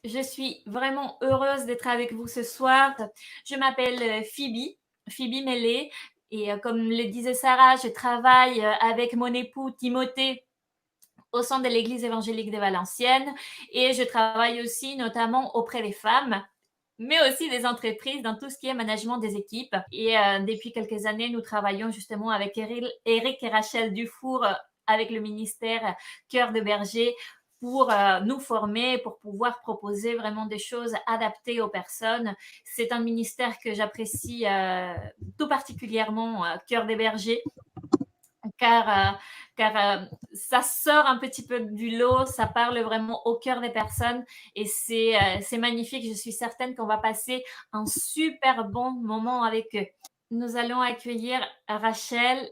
Je suis vraiment heureuse d'être avec vous ce soir. Je m'appelle Phoebe Mellé, et comme le disait Sarah, je travaille avec mon époux Timothée au sein de l'Église évangélique de Valenciennes, et je travaille aussi notamment auprès des femmes, mais aussi des entreprises dans tout ce qui est management des équipes. Et depuis quelques années, nous travaillons justement avec Eric et Rachel Dufour avec le ministère Cœur de Berger pour nous former, pour pouvoir proposer vraiment des choses adaptées aux personnes. C'est un ministère que j'apprécie tout particulièrement, Cœur des Bergers, car, ça sort un petit peu du lot, ça parle vraiment au cœur des personnes, et c'est magnifique. Je suis certaine qu'on va passer un super bon moment avec eux. Nous allons accueillir Rachel.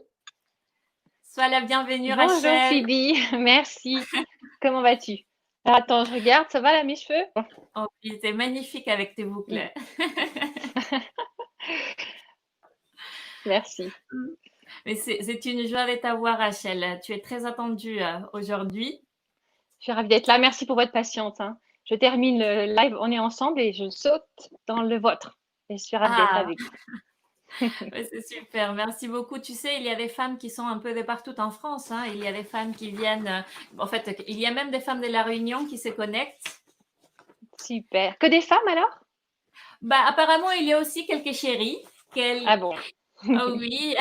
Sois la bienvenue, Bonjour Rachel. Phoebe, merci. Comment vas-tu? Alors, attends, je regarde, ça va là mes cheveux? Oh, c'est magnifique avec tes Oui, boucles. merci. Mais c'est une joie de t'avoir, Rachel. Tu es très attendue aujourd'hui. Je suis ravie d'être là. Merci pour votre patience, hein. Je termine le live, on est ensemble et je saute dans le vôtre. Et je suis ravie d'être Ah, avec vous. ouais, c'est super, merci beaucoup. Tu sais, il y a des femmes qui sont un peu de partout en France, hein. Il y a des femmes qui viennent, en fait, il y a même des femmes de La Réunion qui se connectent. Super. Que des femmes alors? Bah, apparemment, il y a aussi quelques chéris. Ah bon. Oh oui,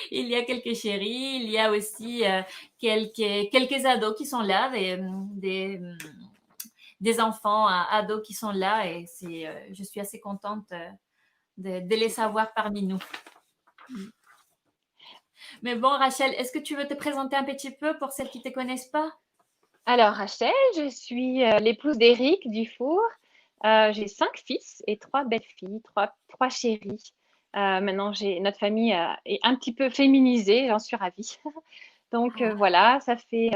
il y a quelques chéris. Il y a aussi quelques ados qui sont là, des enfants ados qui sont là, et je suis assez contente de les Super. savoir parmi nous. Mais bon, Rachel, est-ce que tu veux te présenter un petit peu pour celles qui ne te connaissent pas? Alors Rachel, je suis l'épouse d'Éric Dufour. J'ai 5 fils et 3 belles-filles, trois chéris. Maintenant, notre famille est un petit peu féminisée, j'en suis ravie. Donc voilà, ça fait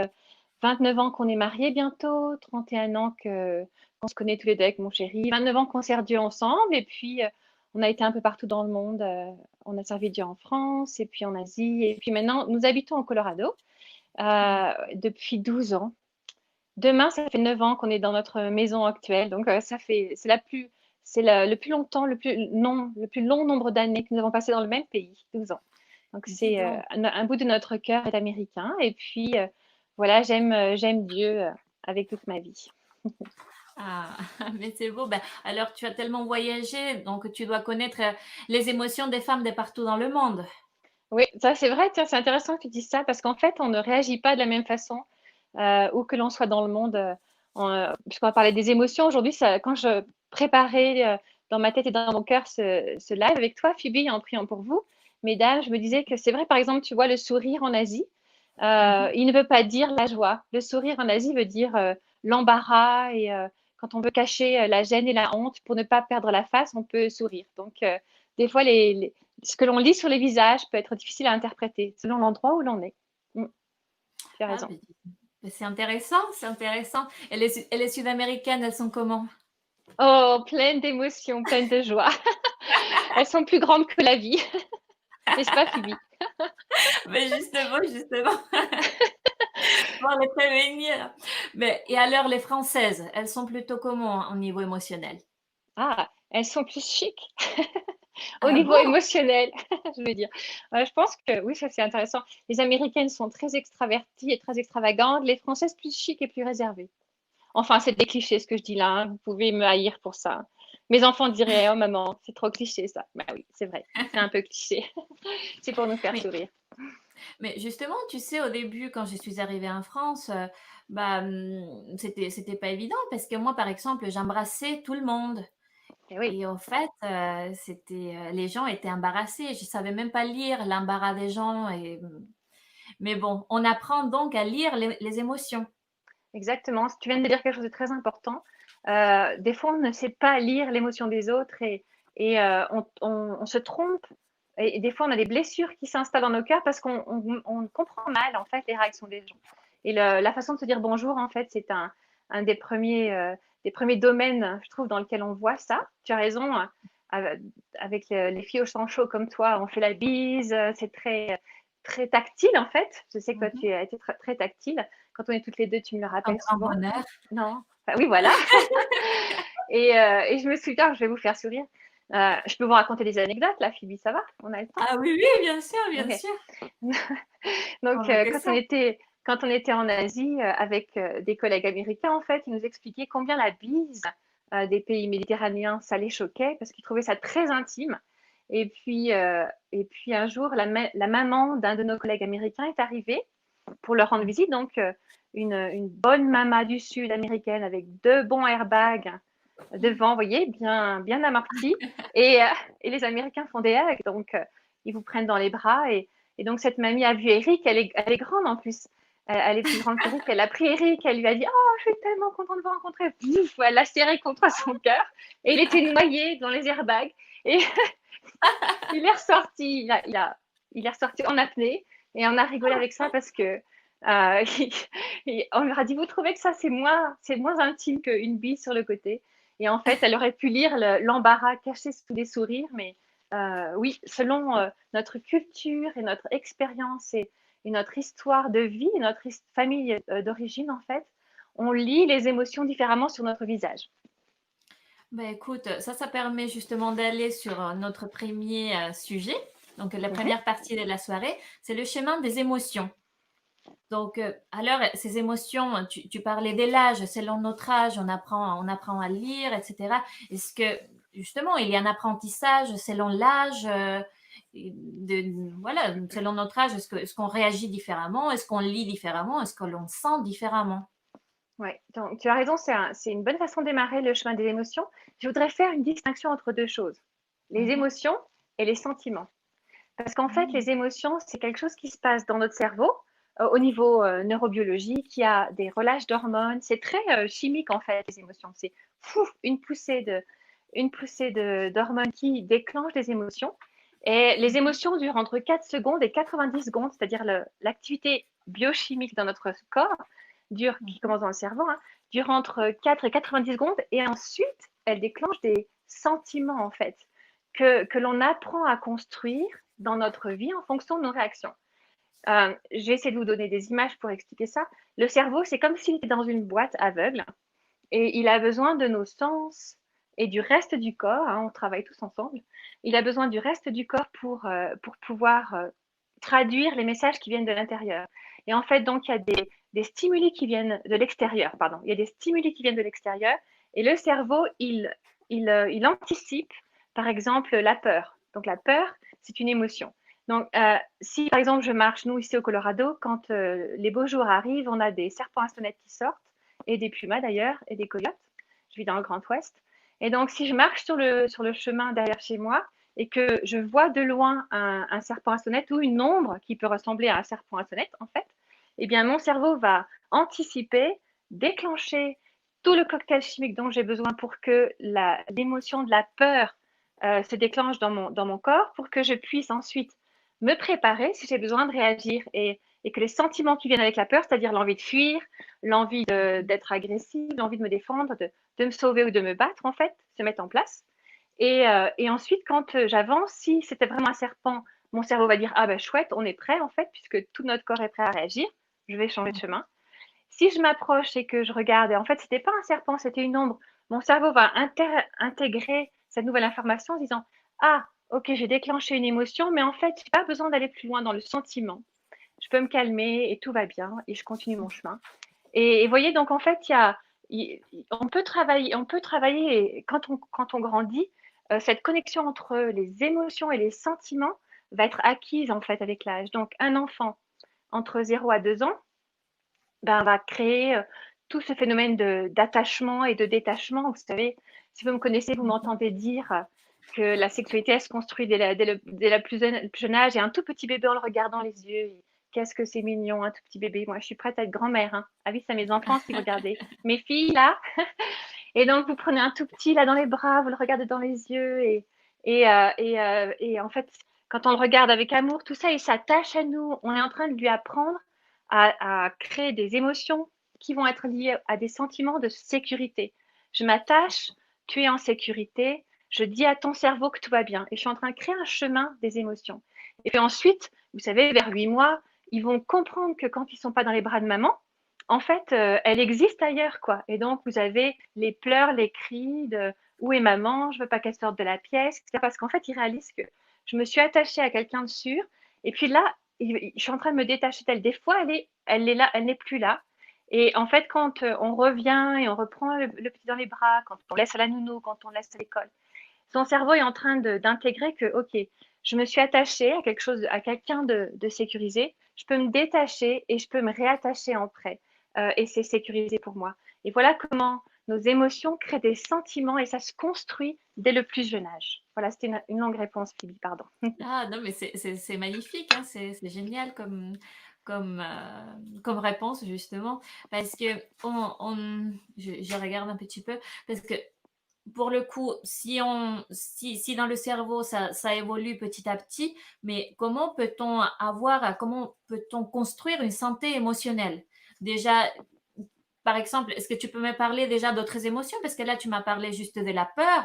29 ans qu'on est mariés bientôt, 31 ans qu'on se connaît tous les deux avec mon chéri, 29 ans qu'on sert Dieu ensemble, et puis on a été un peu partout dans le monde. On a servi Dieu en France, et puis en Asie, et puis maintenant nous habitons au Colorado depuis 12 ans. Demain, ça fait 9 ans qu'on est dans notre maison actuelle, donc le plus longtemps, le plus long nombre d'années que nous avons passé dans le même pays, 12 ans. Donc Dis c'est donc. un bout de notre cœur est américain, et puis voilà, j'aime Dieu avec toute ma vie. Ah, mais c'est beau. Ben, alors, tu as tellement voyagé, donc tu dois connaître les émotions des femmes de partout dans le monde. Oui, ça c'est vrai, tiens, c'est intéressant que tu dises ça parce qu'en fait, on ne réagit pas de la même façon où que l'on soit dans le monde. Puisqu'on va parler des émotions aujourd'hui, quand je préparais dans ma tête et dans mon cœur ce live avec toi, Phoebe, en priant pour vous, mesdames, je me disais que c'est vrai, par exemple, tu vois, le sourire en Asie, Mhm. il ne veut pas dire la joie. Le sourire en Asie veut dire l'embarras et quand on veut cacher la gêne et la honte pour ne pas perdre la face, on peut sourire. Donc, des fois, ce que l'on lit sur les visages peut être difficile à interpréter selon l'endroit où l'on est. Mm, tu as Ah, raison. mais c'est intéressant, c'est intéressant. Et les Sud-Américaines, elles sont comment? Oh, pleine d'émotions, pleine de joie. Elles sont plus grandes que la vie, n'est-ce pas, Phoebe? Mais justement, justement, pour les prévenir. Mais, et alors, les Françaises, elles sont plutôt comment au niveau émotionnel? Ah, elles sont plus chic au Ah niveau bon? émotionnel, je veux dire. Je pense que oui, ça c'est intéressant. Les Américaines sont très extraverties et très extravagantes, les Françaises plus chic et plus réservées. Enfin, c'est des clichés ce que je dis là, hein. Vous pouvez me haïr pour ça. Mes enfants diraient, oh maman, c'est trop cliché ça. Bah oui, c'est vrai, c'est un peu cliché. C'est pour nous faire Mais, sourire. mais justement, tu sais, au début, quand je suis arrivée en France, bah, c'était pas évident parce que moi, par exemple, j'embrassais tout le monde. Et oui, Et au fait, les gens étaient embarrassés. Je savais même pas lire l'embarras des gens, mais bon, on apprend donc à lire les émotions. exactement. Tu viens de dire quelque chose de très important. Des fois, on ne sait pas lire l'émotion des autres et on se trompe. Et des fois, on a des blessures qui s'installent dans nos cœurs parce qu'on comprend mal en fait les réactions des gens. Et la façon de se dire bonjour, en fait, c'est un des premiers domaines, je trouve, dans lequel on voit ça. Tu as raison. Avec les filles au sang chaud comme toi, on fait la bise. C'est très tactile en fait. Je sais que toi, Mmh. tu as été très tactile. Quand on est toutes les deux, tu me le Un rappelles grand souvent. bonheur. Non. Enfin, oui, voilà. Et je me souviens, je vais vous faire sourire. Je peux vous raconter des anecdotes, là, Phoebe, ça va? On a le temps? Ah oui, oui, bien sûr, bien Ok. sûr. Donc, On a que ça. quand on était en Asie avec des collègues américains, en fait, ils nous expliquaient combien la bise des pays méditerranéens, ça les choquait parce qu'ils trouvaient ça très intime. Et puis un jour, la maman d'un de nos collègues américains est arrivée pour leur rendre visite. Donc, une bonne mama du Sud américaine avec deux bons airbags devant, vous voyez, bien, bien amortis. Et, euh, et les Américains font des hugs, donc ils vous prennent dans les bras. Et donc, cette mamie a vu Eric, elle est grande en plus. Elle est plus grande qu'Eric. Elle a pris Eric, elle lui a dit: Oh, je suis tellement contente de vous rencontrer. Pouf, elle l'a serré contre son cœur. Et il était noyé dans les airbags. Et il est ressorti, il est ressorti en apnée. Et on a rigolé avec ça parce que on lui a dit: Vous trouvez que ça, c'est moins intime qu'une bille sur le côté? Et en fait, elle aurait pu lire l'embarras caché sous des sourires. Mais oui, selon notre culture et notre expérience et notre histoire de vie, et notre famille d'origine, en fait, on lit les émotions différemment sur notre visage. Ben écoute, ça permet justement d'aller sur notre premier sujet. Donc, la Mhm. première partie de la soirée, c'est le chemin des émotions. Donc, alors, ces émotions, tu parlais de l'âge, selon notre âge, on apprend à lire, etc. Est-ce que, justement, il y a un apprentissage selon l'âge, voilà, selon notre âge, est-ce qu'on réagit différemment? Est-ce qu'on lit différemment? Est-ce que l'on sent différemment? Ouais, donc tu as raison, c'est une bonne façon de démarrer le chemin des émotions. Je voudrais faire une distinction entre deux choses, les Mhm. émotions et les sentiments. Parce qu'en fait, les émotions, c'est quelque chose qui se passe dans notre cerveau au niveau neurobiologique. Il y a des relâches d'hormones. C'est très chimique, en fait, les émotions. C'est fou, une poussée d'hormones qui déclenche des émotions. Et les émotions durent entre 4 secondes et 90 secondes, c'est-à-dire l'activité biochimique dans notre corps, qui Mhm. commence dans le cerveau, hein, dure entre 4 et 90 secondes. Et ensuite, elle déclenche des sentiments, en fait, que l'on apprend à construire dans notre vie en fonction de nos réactions. Je vais essayer de vous donner des images pour expliquer ça. Le cerveau, c'est comme s'il était dans une boîte aveugle et il a besoin de nos sens et du reste du corps, hein, on travaille tous ensemble, il a besoin du reste du corps pour pouvoir traduire les messages qui viennent de l'intérieur. Et en fait, donc, il y a des stimuli qui viennent de l'extérieur, pardon, il y a des stimuli qui viennent de l'extérieur et le cerveau, il anticipe, par exemple, la peur. Donc, la peur, c'est une émotion. Donc, si par exemple je marche, nous ici au Colorado, quand les beaux jours arrivent, on a des serpents à sonnettes qui sortent, et des pumas d'ailleurs, et des coyotes. Je vis dans le Grand Ouest. Et donc, si je marche sur le chemin derrière chez moi et que je vois de loin un serpent à sonnette ou une ombre qui peut ressembler à un serpent à sonnette, en fait, eh bien, mon cerveau va anticiper, déclencher tout le cocktail chimique dont j'ai besoin pour que l'émotion de la peur se déclenche dans mon corps pour que je puisse ensuite me préparer si j'ai besoin de réagir et que les sentiments qui viennent avec la peur, c'est-à-dire l'envie de fuir, l'envie d'être agressive, l'envie de me défendre, de me sauver ou de me battre, en fait, se mettent en place. Et ensuite, quand j'avance, si c'était vraiment un serpent, mon cerveau va dire: Ah ben chouette, on est prêt, en fait, puisque tout notre corps est prêt à réagir, je vais changer de chemin. Si je m'approche et que je regarde, et en fait, c'était pas un serpent, c'était une ombre, mon cerveau va intégrer cette nouvelle information en disant: Ah, ok, j'ai déclenché une émotion, mais en fait, j'ai pas besoin d'aller plus loin dans le sentiment. Je peux me calmer et tout va bien, et je continue mon chemin. Et voyez, donc en fait, on peut travailler, et quand on grandit, cette connexion entre les émotions et les sentiments va être acquise en fait avec l'âge. Donc un enfant entre 0 à 2 ans ben, va créer tout ce phénomène d'attachement et de détachement. Vous savez, si vous me connaissez, vous m'entendez dire que la sexualité, elle se construit dès le plus jeune âge. Et un tout petit bébé, en le regardant les yeux, qu'est-ce que c'est mignon, un tout petit bébé. Moi, je suis prête à être grand-mère. Hein. Avis à mes enfants, si vous regardez mes filles, là. Et donc, vous prenez un tout petit, là, dans les bras, vous le regardez dans les yeux. Et en fait, quand on le regarde avec amour, tout ça, il s'attache à nous. On est en train de lui apprendre à créer des émotions qui vont être liées à des sentiments de sécurité. Je m'attache, tu es en sécurité, je dis à ton cerveau que tout va bien. Et je suis en train de créer un chemin des émotions. Et puis ensuite, vous savez, vers 8 mois, ils vont comprendre que quand ils ne sont pas dans les bras de maman, en fait, elle existe ailleurs, quoi. Et donc, vous avez les pleurs, les cris de où est maman, je veux pas qu'elle sorte de la pièce, etc. Parce qu'en fait, il réalise que je me suis attachée à quelqu'un de sûr. Et puis là, je suis en train de me détacher d'elle. Des fois, elle est là, elle n'est plus là. Et en fait, quand on revient et on reprend le petit dans les bras, quand on laisse à la nounou, quand on laisse à l'école, son cerveau est en train d'intégrer que, OK, je me suis attachée à quelque chose, à quelqu'un de sécurisé, je peux me détacher et je peux me réattacher après. Et c'est sécurisé pour moi. Et voilà comment nos émotions créent des sentiments et ça se construit dès le plus jeune âge. Voilà, c'était une longue réponse, Phoebe, pardon. Ah non, mais c'est magnifique, hein, c'est génial comme réponse justement, parce que je regarde un petit peu, parce que pour le coup, si dans le cerveau ça évolue petit à petit, mais comment peut-on construire une santé émotionnelle? Déjà, par exemple, est-ce que tu peux me parler déjà d'autres émotions? Parce que là, tu m'as parlé juste de la peur.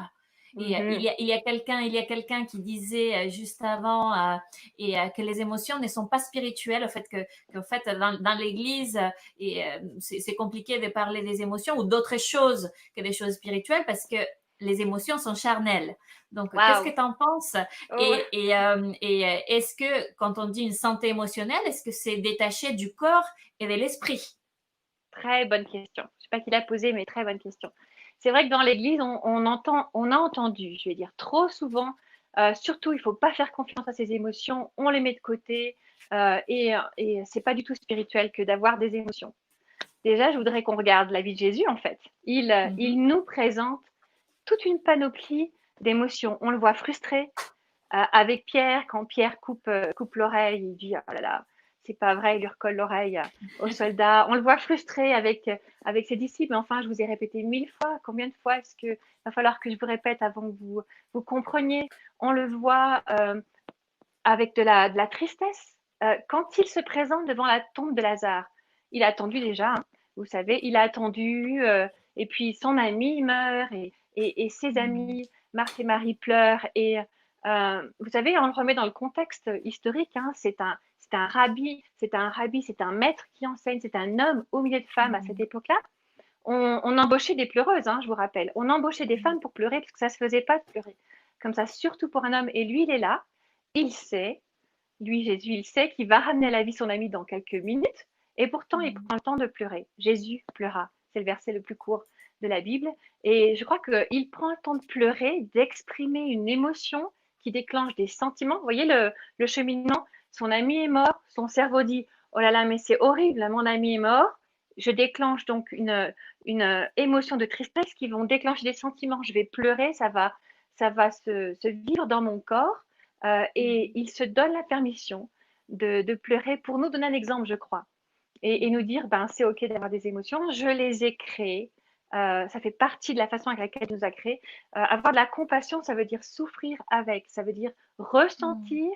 Et Mhm. il y a quelqu'un qui disait juste avant que les émotions ne sont pas spirituelles, au fait qu'en fait dans l'Église c'est compliqué de parler des émotions ou d'autres choses que des choses spirituelles parce que les émotions sont charnelles. Donc, qu'est-ce que Waouh! tu en penses? Oh, Est-ce que quand on dit une santé émotionnelle, est-ce que c'est détaché du corps et de l'esprit? très bonne question. Je ne sais pas qui l'a posée, mais très bonne question. C'est vrai que dans l'Église, on a entendu, je vais dire, trop souvent, surtout, il ne faut pas faire confiance à ses émotions, on les met de côté, et c'est pas du tout spirituel que d'avoir des émotions. Déjà, je voudrais qu'on regarde la vie de Jésus, en fait. Il Mhm. nous présente toute une panoplie d'émotions. On le voit frustré, avec Pierre, quand Pierre coupe l'oreille, il dit oh là là, c'est pas vrai, il lui recolle l'oreille au soldat. On le voit frustré avec ses disciples, mais enfin, je vous ai répété 1000 fois. Combien de fois est-ce qu'il va falloir que je vous répète avant que vous compreniez? On le voit avec de la tristesse. Quand il se présente devant la tombe de Lazare, il a attendu déjà, hein, vous savez, il a attendu, et puis son ami meurt, et ses Mhm. amis, Marthe et Marie, pleurent. Et vous savez, on le remet dans le contexte historique, hein, c'est un maître qui enseigne, c'est un homme au milieu de femmes à cette Mhm. époque-là. On embauchait des pleureuses, hein, je vous rappelle. On embauchait des femmes pour pleurer parce que ça ne se faisait pas de pleurer comme ça, surtout pour un homme. Et lui, il est là, il sait, lui, Jésus, il sait qu'il va ramener à la vie son ami dans quelques minutes, et pourtant, il Mhm. prend le temps de pleurer. Jésus pleura. C'est le verset le plus court de la Bible. Et je crois qu'il prend le temps de pleurer, d'exprimer une émotion qui déclenche des sentiments. Vous voyez le cheminement, son ami est mort, son cerveau dit, oh là là, mais c'est horrible, mon ami est mort. Je déclenche donc une émotion de tristesse qui vont déclencher des sentiments. Je vais pleurer, ça va se vivre dans mon corps. Et il se donne la permission de pleurer pour nous donner un exemple, je crois, et nous dire, ben, c'est OK d'avoir des émotions, je les ai créées, ça fait partie de la façon avec laquelle il nous a créés. Avoir de la compassion, ça veut dire souffrir avec, ça veut dire Mhm. ressentir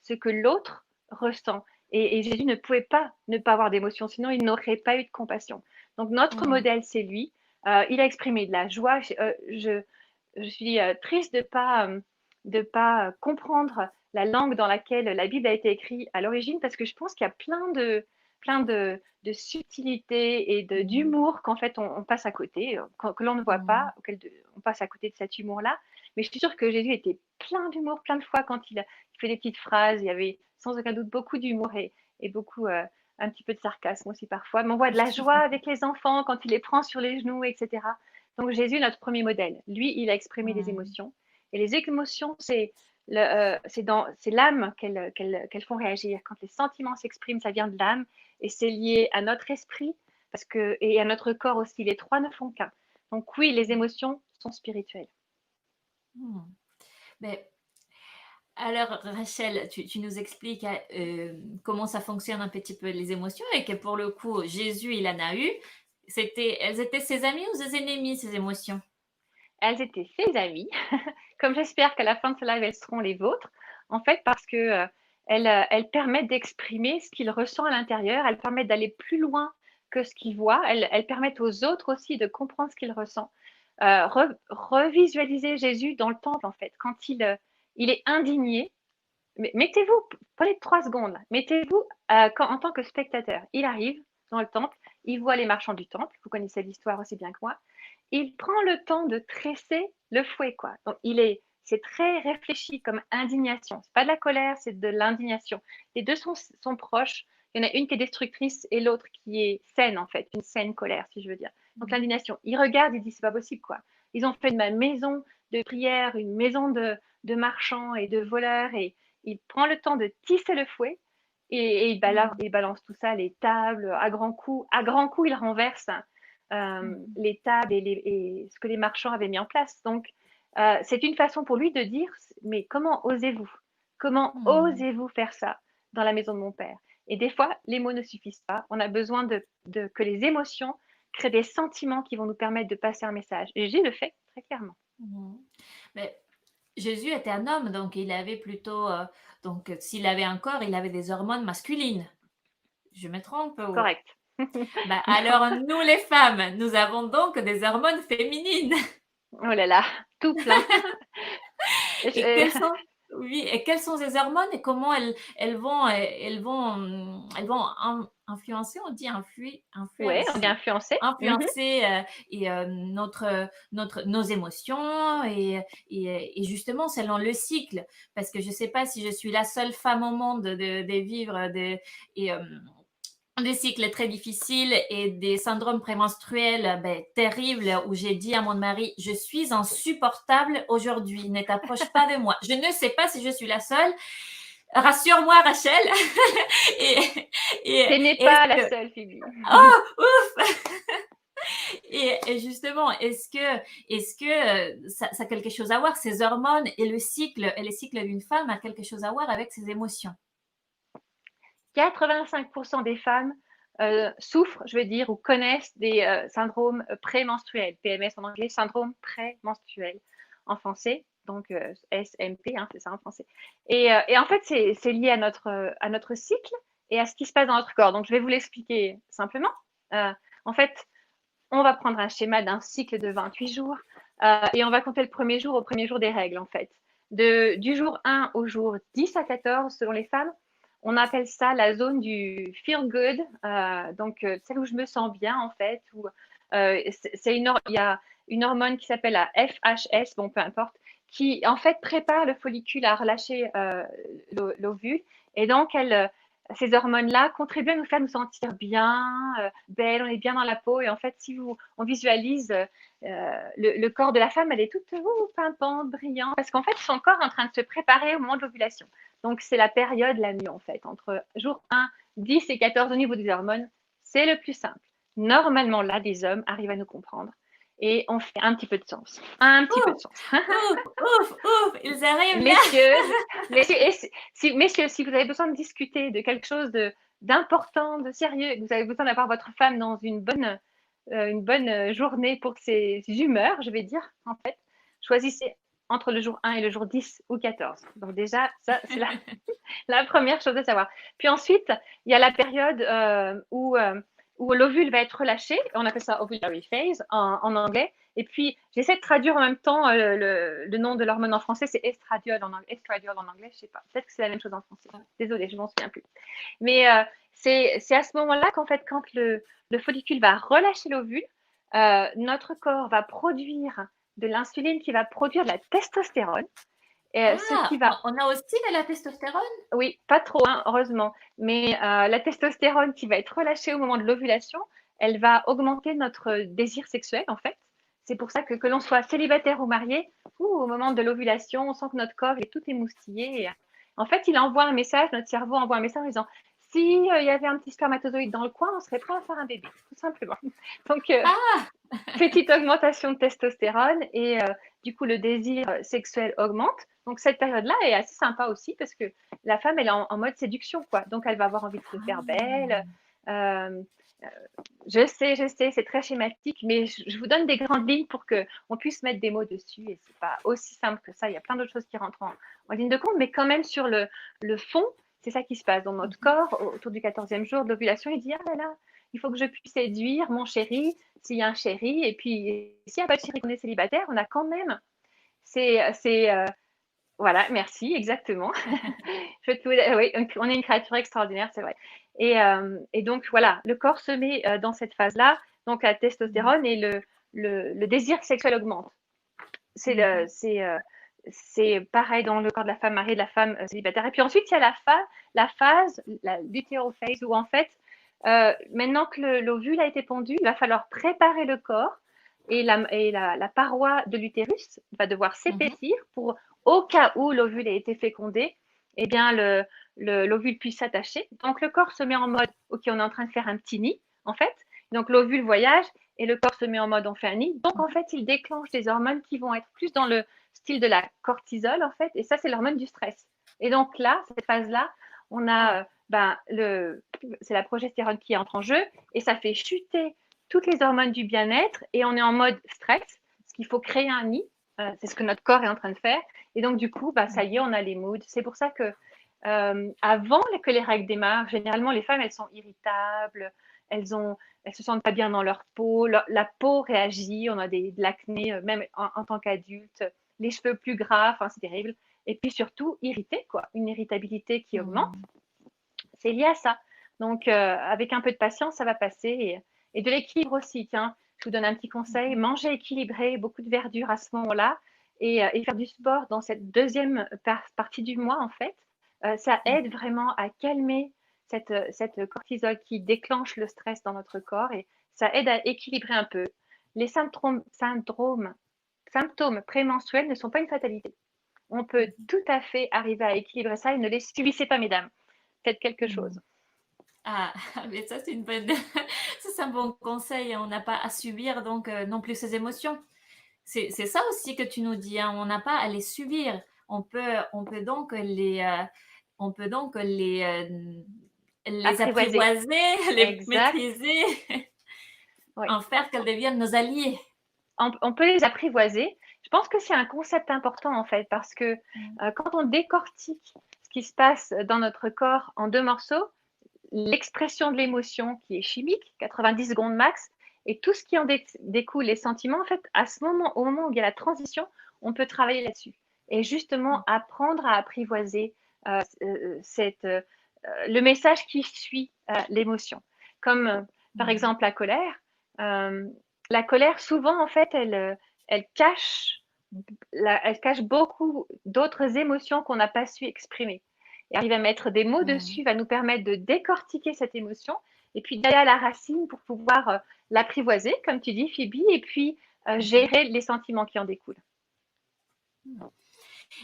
ce que l'autre ressent. Et Jésus ne pouvait pas ne pas avoir d'émotion, sinon il n'aurait pas eu de compassion. Donc notre Mhm. modèle, c'est lui. Il a exprimé de la joie. Je suis triste de pas comprendre la langue dans laquelle la Bible a été écrite à l'origine, parce que je pense qu'il y a plein de subtilité et Mhm. d'humour qu'en fait on passe à côté, que l'on ne voit pas, on passe à côté de cet humour-là. Mais je suis sûre que Jésus était plein d'humour, plein de fois quand il fait des petites phrases, il y avait sans aucun doute beaucoup d'humour et beaucoup, un petit peu de sarcasme aussi parfois. Mais on voit de la joie avec les enfants quand il les prend sur les genoux, etc. Donc Jésus, notre premier modèle, lui, il a exprimé des Mhm. émotions. Et les émotions, c'est l'âme qu'elles font réagir. Quand les sentiments s'expriment, ça vient de l'âme et c'est lié à notre esprit et à notre corps aussi. Les trois ne font qu'un. Donc oui, les émotions sont spirituelles. Mhm. Mais alors, Rachel, tu nous expliques comment ça fonctionne un petit peu les émotions et que pour le coup, Jésus, il en a eu. Elles étaient ses amis ou ses ennemis, ces émotions? Elles étaient ses amies, comme j'espère qu'à la fin de ce live, elles seront les vôtres, en fait, parce que elles permettent d'exprimer ce qu'il ressent à l'intérieur, elles permettent d'aller plus loin que ce qu'il voit, elles permettent aux autres aussi de comprendre ce qu'il ressent. Revisualiser Jésus dans le temple, en fait, quand il est indigné. Mettez-vous, prenez 3 secondes, mettez-vous en tant que spectateur. Il arrive, dans le temple, il voit les marchands du temple, vous connaissez l'histoire aussi bien que moi, il prend le temps de tresser le fouet, quoi. Donc, c'est très réfléchi comme indignation. C'est pas de la colère, c'est de l'indignation. Les deux sont proches. Il y en a une qui est destructrice et l'autre qui est saine, en fait, une saine colère, si je veux dire. Donc, l'indignation. Il regarde, il dit, c'est pas possible, quoi. Ils ont fait de ma maison de prière une maison de marchands et de voleurs, et il prend le temps de tisser le fouet et il balance tout ça, les tables, à grands coups. À grands coups, il renverse les tables et ce que les marchands avaient mis en place. Donc, c'est une façon pour lui de dire, mais comment osez-vous? Comment osez-vous faire ça dans la maison de mon père? Et des fois, les mots ne suffisent pas. On a besoin que les émotions créent des sentiments qui vont nous permettre de passer un message. Et Jésus le fait très clairement. Mais Jésus était un homme, donc il avait plutôt, donc s'il avait un corps, il avait des hormones masculines. Je me trompe ou... Correct. Bah, alors nous les femmes, nous avons donc des hormones féminines. Oh là là, tout plein. Et quelles sont ces hormones et comment elles vont influencer, on dit Ouais, on est influencé. influencer nos émotions et justement selon le cycle, parce que je ne sais pas si je suis la seule femme au monde de vivre des cycles très difficiles et des syndromes prémenstruels terribles où j'ai dit à mon mari, je suis insupportable aujourd'hui, ne t'approche pas de moi. Je ne sais pas si je suis la seule. Rassure-moi, Rachel. Tu n'es pas la seule, Phoebe. Oh, ouf. Et justement, est-ce que ça a quelque chose à voir, ces hormones et le cycle d'une femme a quelque chose à voir avec ses émotions? 85% des femmes souffrent, je veux dire, ou connaissent des syndromes prémenstruels. PMS en anglais, syndrome prémenstruel en français. Donc SMP, hein, c'est ça en français. Et en fait, c'est lié à notre cycle et à ce qui se passe dans notre corps. Donc, je vais vous l'expliquer simplement. En fait, on va prendre un schéma d'un cycle de 28 jours et on va compter le premier jour au premier jour des règles, en fait. Du jour 1 au jour 10 à 14, selon les femmes, on appelle ça la zone du feel good, donc celle où je me sens bien, en fait. Où, il y a une hormone qui s'appelle la FHS, bon, peu importe, qui, en fait, prépare le follicule à relâcher l'ovule. Et donc, ces hormones-là contribuent à nous faire nous sentir bien, belle, on est bien dans la peau. Et en fait, si on visualise le corps de la femme, elle est toute pimpante, brillante, parce qu'en fait, son corps est en train de se préparer au moment de l'ovulation. Donc, c'est la période la mieux, en fait, entre jour 1, 10 et 14 au niveau des hormones. C'est le plus simple. Normalement, là, des hommes arrivent à nous comprendre. Et on fait un petit peu de sens. Un petit peu de sens. Ouf, ils arrivent là. Messieurs, si vous avez besoin de discuter de quelque chose d'important, de sérieux, que vous avez besoin d'avoir votre femme dans une bonne journée pour ses humeurs, je vais dire, en fait, choisissez entre le jour 1 et le jour 10 ou 14. Donc déjà, ça, c'est la première chose à savoir. Puis ensuite, il y a la période où l'ovule va être relâché. On appelle ça ovulatory phase en anglais. Et puis, j'essaie de traduire en même temps le nom de l'hormone en français, c'est estradiol en anglais. Estradiol en anglais, je sais pas. Peut-être que c'est la même chose en français. Désolée, je m'en souviens plus. Mais c'est à ce moment-là qu'en fait, quand le follicule va relâcher l'ovule, notre corps va produire de l'insuline qui va produire de la testostérone. On a aussi de la testostérone? Oui, pas trop, hein, heureusement. Mais la testostérone qui va être relâchée au moment de l'ovulation, elle va augmenter notre désir sexuel, en fait. C'est pour ça que l'on soit célibataire ou marié, au moment de l'ovulation, on sent que notre corps est tout émoustillé. Et, en fait, il envoie un message, notre cerveau envoie un message en disant si il y avait un petit spermatozoïde dans le coin, on serait prêt à faire un bébé, tout simplement. Donc, petite augmentation de testostérone et du coup, le désir sexuel augmente. Donc, cette période-là est assez sympa aussi parce que la femme, elle est en mode séduction, quoi. Donc, elle va avoir envie de se faire belle. Je sais, c'est très schématique, mais je vous donne des grandes lignes pour qu'on puisse mettre des mots dessus. Et c'est pas aussi simple que ça. Il y a plein d'autres choses qui rentrent en ligne de compte, mais quand même sur le fond, c'est ça qui se passe dans notre corps. Autour du 14e jour de l'ovulation, il dit ah là là, il faut que je puisse séduire mon chéri, s'il y a un chéri. Et puis, s'il n'y a pas de chéri, qu'on est célibataire, on a quand même. Voilà, merci, exactement. Oui, on est une créature extraordinaire, c'est vrai. Et donc, voilà, le corps se met dans cette phase-là. Donc, la testostérone et le désir sexuel augmente. C'est Mhm. c'est pareil dans le corps de la femme mariée, de la femme célibataire. Et puis ensuite, il y a la phase, l'utérophase, où en fait, maintenant que l'ovule a été pondu, il va falloir préparer le corps et la paroi de l'utérus va devoir Mhm. s'épaissir pour, au cas où l'ovule a été fécondé, eh bien, l'ovule puisse s'attacher. Donc, le corps se met en mode, OK, on est en train de faire un petit nid, en fait. Donc, l'ovule voyage et le corps se met en mode on fait un nid. Donc, en fait, il déclenche des hormones qui vont être plus dans le style de la cortisol, en fait. Et ça, c'est l'hormone du stress. Et donc, là, cette phase-là, on a, Ah. c'est la progestérone qui entre en jeu et ça fait chuter toutes les hormones du bien-être et on est en mode stress, parce qu'il faut créer un nid. C'est ce que notre corps est en train de faire. Et donc, du coup, ça y est, on a les moods. C'est pour ça que avant que les règles démarrent, généralement, les femmes, elles sont irritables, elles se sentent pas bien dans leur peau, la peau réagit, on a de l'acné, même en tant qu'adulte, les cheveux plus gras, enfin, c'est terrible. Et puis surtout, irrité, quoi, une irritabilité qui augmente, Mhm. c'est lié à ça. Donc, avec un peu de patience, ça va passer. Et de l'équilibre aussi, tiens, je vous donne un petit conseil, Mhm. manger équilibré, beaucoup de verdure à ce moment-là, et faire du sport dans cette deuxième partie du mois, en fait, ça aide vraiment à calmer cette cortisol qui déclenche le stress dans notre corps et ça aide à équilibrer un peu. Les symptômes prémenstruels ne sont pas une fatalité. On peut Mhm. tout à fait arriver à équilibrer ça et ne les subissez pas, mesdames. Faites quelque chose. Mhm. Ah, mais ça, c'est une bonne, ça, c'est un bon conseil. On n'a pas à subir donc non plus ces émotions. C'est ça aussi que tu nous dis, hein. On n'a pas à les subir. On peut donc on peut donc les Apprivoiser. apprivoiser, les Exact. maîtriser, Oui. en faire qu'elles deviennent nos alliés. On peut les apprivoiser. Je pense que c'est un concept important en fait parce que Mm. quand on décortique ce qui se passe dans notre corps en deux morceaux, l'expression de l'émotion qui est chimique, 90 secondes max, et tout ce qui en découle, les sentiments, en fait, au moment où il y a la transition, on peut travailler là-dessus. Et justement, apprendre à apprivoiser le message qui suit l'émotion. Comme par Mm. exemple la colère. Euh, la colère, souvent, en fait, elle cache, elle cache beaucoup d'autres émotions qu'on n'a pas su exprimer. Et arriver à mettre des mots Mm. dessus va nous permettre de décortiquer cette émotion et puis d'aller à la racine pour pouvoir l'apprivoiser, comme tu dis, Phoebe, et puis Mhm. gérer les sentiments qui en découlent.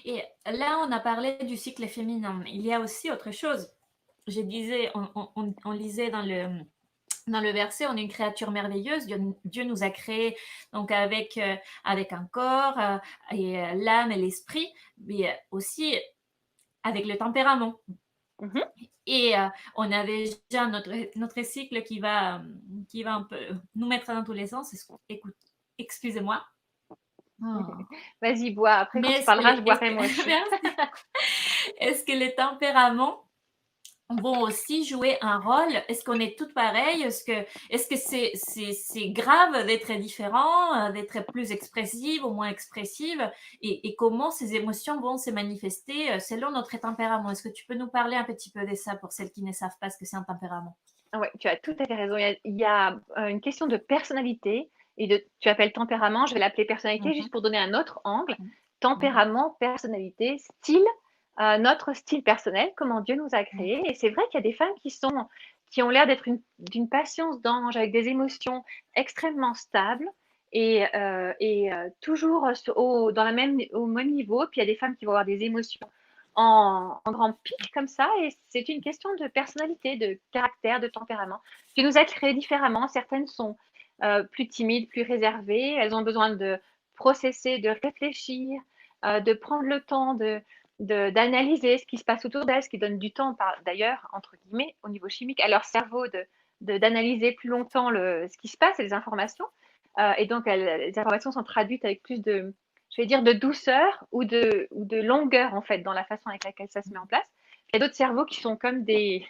Et là, on a parlé du cycle féminin. Il y a aussi autre chose. Je disais, on lisait dans le verset, on est une créature merveilleuse. Dieu nous a créés donc avec un corps et l'âme et l'esprit, mais aussi avec le tempérament. Mhm. Et on avait déjà notre cycle qui va un peu nous mettre dans tous les sens. Écoute, excusez-moi. Oh. Vas-y, bois. Après, quand Mais tu parleras, je boirai moi aussi. merci. Est-ce que les tempéraments vont aussi jouer un rôle? Est-ce qu'on est toutes pareilles? Est-ce que c'est grave d'être différent, d'être plus expressive ou moins expressive? Et comment ces émotions vont se manifester selon notre tempérament? Est-ce que tu peux nous parler un petit peu de ça pour celles qui ne savent pas ce que c'est un tempérament? Oui, tu as tout à fait raison. Il y a une question de personnalité et tu appelles tempérament, je vais l'appeler personnalité juste Mhm, pour donner un autre angle. mhm, Tempérament, personnalité, style, notre style personnel, comment Dieu nous a mhm, créés. Et c'est vrai qu'il y a des femmes qui ont l'air d'être d'une patience d'ange avec des émotions extrêmement stables et toujours au même niveau. Puis il y a des femmes qui vont avoir des émotions en grand pic comme ça. Et c'est une question de personnalité, de caractère, de tempérament. Tu nous as créés différemment. Certaines sont plus timides, plus réservées. Elles ont besoin de processer, de réfléchir, de prendre le temps d'analyser ce qui se passe autour d'elles, ce qui donne du temps, d'ailleurs, entre guillemets, au niveau chimique, à leur cerveau d'analyser plus longtemps ce qui se passe et les informations. Et donc, les informations sont traduites avec plus je vais dire, de douceur ou de longueur, en fait, dans la façon avec laquelle ça se met en place. Il y a d'autres cerveaux qui sont comme des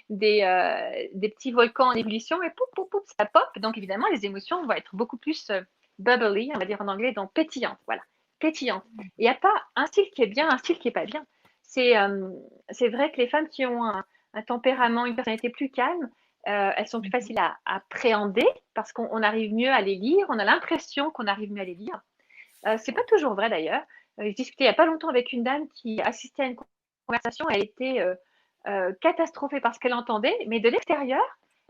petits volcans en ébullition et pouf, pouf, pouf, ça pop. Donc, évidemment, les émotions vont être beaucoup plus bubbly, on va dire en anglais, donc pétillantes. Voilà, pétillantes. Il n'y a pas un style qui est bien, un style qui n'est pas bien. C'est vrai que les femmes qui ont un tempérament, une personnalité plus calme, elles sont plus faciles à appréhender parce qu'on arrive mieux à les lire, on a l'impression qu'on arrive mieux à les lire. C'est pas toujours vrai d'ailleurs. Je discutais il y a pas longtemps avec une dame qui assistait à une conversation, elle était catastrophée par ce qu'elle entendait, mais de l'extérieur,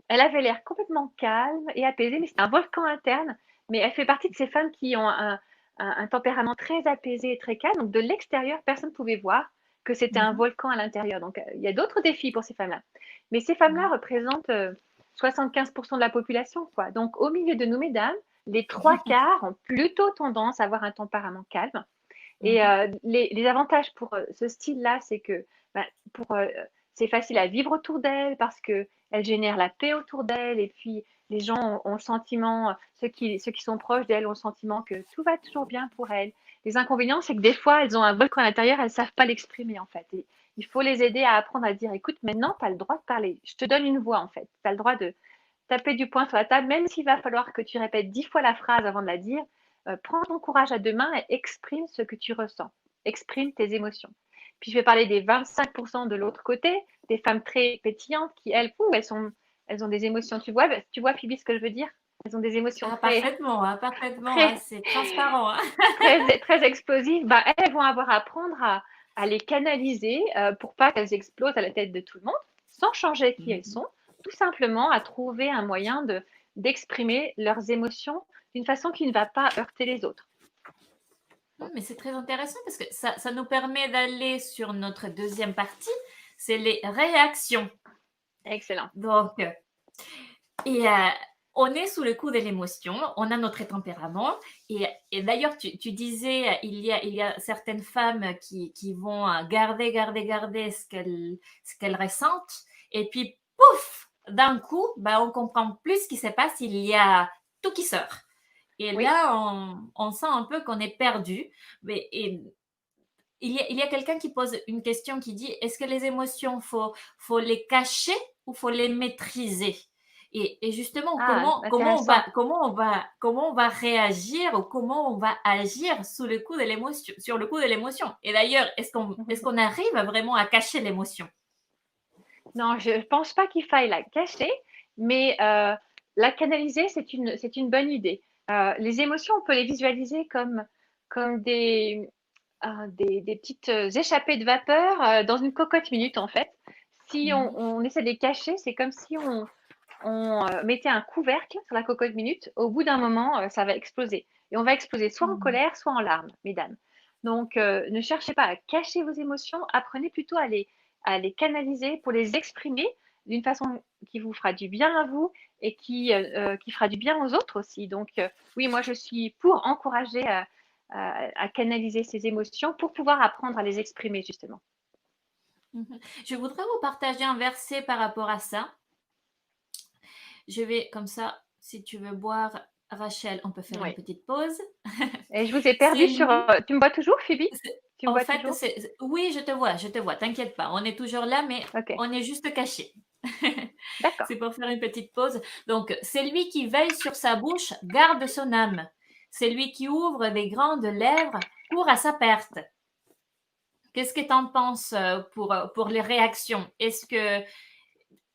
elle avait l'air complètement calme et apaisée, mais c'était un volcan interne. Mais elle fait partie de ces femmes qui ont un tempérament très apaisé et très calme. Donc de l'extérieur, personne ne pouvait voir que c'était un Mhm. volcan à l'intérieur. Donc il y a d'autres défis pour ces femmes-là. Mais ces femmes-là représentent 75% de la population, quoi. Donc au milieu de nous, mesdames, les trois quarts ont plutôt tendance à avoir un tempérament calme. Et Mhm. les avantages pour ce style-là, c'est que bah, pour, c'est facile à vivre autour d'elle parce qu'elle génère la paix autour d'elle. Et puis, les gens ont le sentiment, ceux qui sont proches d'elle ont le sentiment que tout va toujours bien pour elle. Les inconvénients, c'est que des fois, elles ont un volcan à l'intérieur, elles ne savent pas l'exprimer en fait. Et il faut les aider à apprendre à dire, écoute, maintenant, tu as le droit de parler. Je te donne une voix en fait. Tu as le droit de taper du poing sur la table, même s'il va falloir que tu répètes 10 fois la phrase avant de la dire. Prends ton courage à deux mains et exprime ce que tu ressens. Exprime tes émotions. Puis je vais parler des 25% de l'autre côté, des femmes très pétillantes qui, elles ont des émotions. Tu vois, Phoebe, ce que je veux dire? Elles ont des émotions Parfaitement, très, hein, c'est transparent, hein. très, très explosives. Bah, elles vont avoir à apprendre à les canaliser pour pas qu'elles explosent à la tête de tout le monde, sans changer qui elles Mhm. sont, tout simplement à trouver un moyen d'exprimer leurs émotions d'une façon qui ne va pas heurter les autres. Mais c'est très intéressant parce que ça nous permet d'aller sur notre deuxième partie, c'est les réactions. Excellent. Donc, et on est sous le coup de l'émotion, on a notre tempérament. Et d'ailleurs, tu disais, il y a certaines femmes qui vont garder ce qu'elles ressentent. Et puis, pouf, d'un coup, bah, on comprend plus ce qui se passe, il y a tout qui sort. Et Oui. là, on sent un peu qu'on est perdu. Et il y a quelqu'un qui pose une question qui dit, est-ce que les émotions, faut les cacher ou faut les maîtriser? Et justement, Ah, comment intéressant. on va réagir ou comment on va agir sous le coup de l'émotion, sur le coup de l'émotion? Et d'ailleurs, est-ce qu'on arrive vraiment à cacher l'émotion? Non, je ne pense pas qu'il faille la cacher, mais la canaliser, c'est une bonne idée. Les émotions, on peut les visualiser comme des petites échappées de vapeur dans une cocotte minute, en fait. Si on, Mhm. on essaie de les cacher, c'est comme si on mettait un couvercle sur la cocotte minute. Au bout d'un moment, ça va exploser. Et on va exploser soit en Mhm. colère, soit en larmes, mesdames. Donc, ne cherchez pas à cacher vos émotions, apprenez plutôt à les canaliser pour les exprimer d'une façon qui vous fera du bien à vous et qui fera du bien aux autres aussi. Donc, oui, moi, je suis pour encourager à canaliser ces émotions pour pouvoir apprendre à les exprimer, justement. Mhm. Je voudrais vous partager un verset par rapport à ça. Je vais comme ça, si tu veux boire, Rachel, on peut faire une Oui. petite pause. Et je vous ai C'est perdu sur. lui. Tu me vois toujours, Phoebe? Tu me En vois fait, toujours? oui, je te vois, t'inquiète pas. On est toujours là, mais Ok, on est juste caché. d'accord. C'est pour faire une petite pause. Donc, c'est lui qui veille sur sa bouche, garde son âme. C'est lui qui ouvre des grandes lèvres, court à sa perte. Qu'est-ce que tu en penses pour les réactions? Est-ce que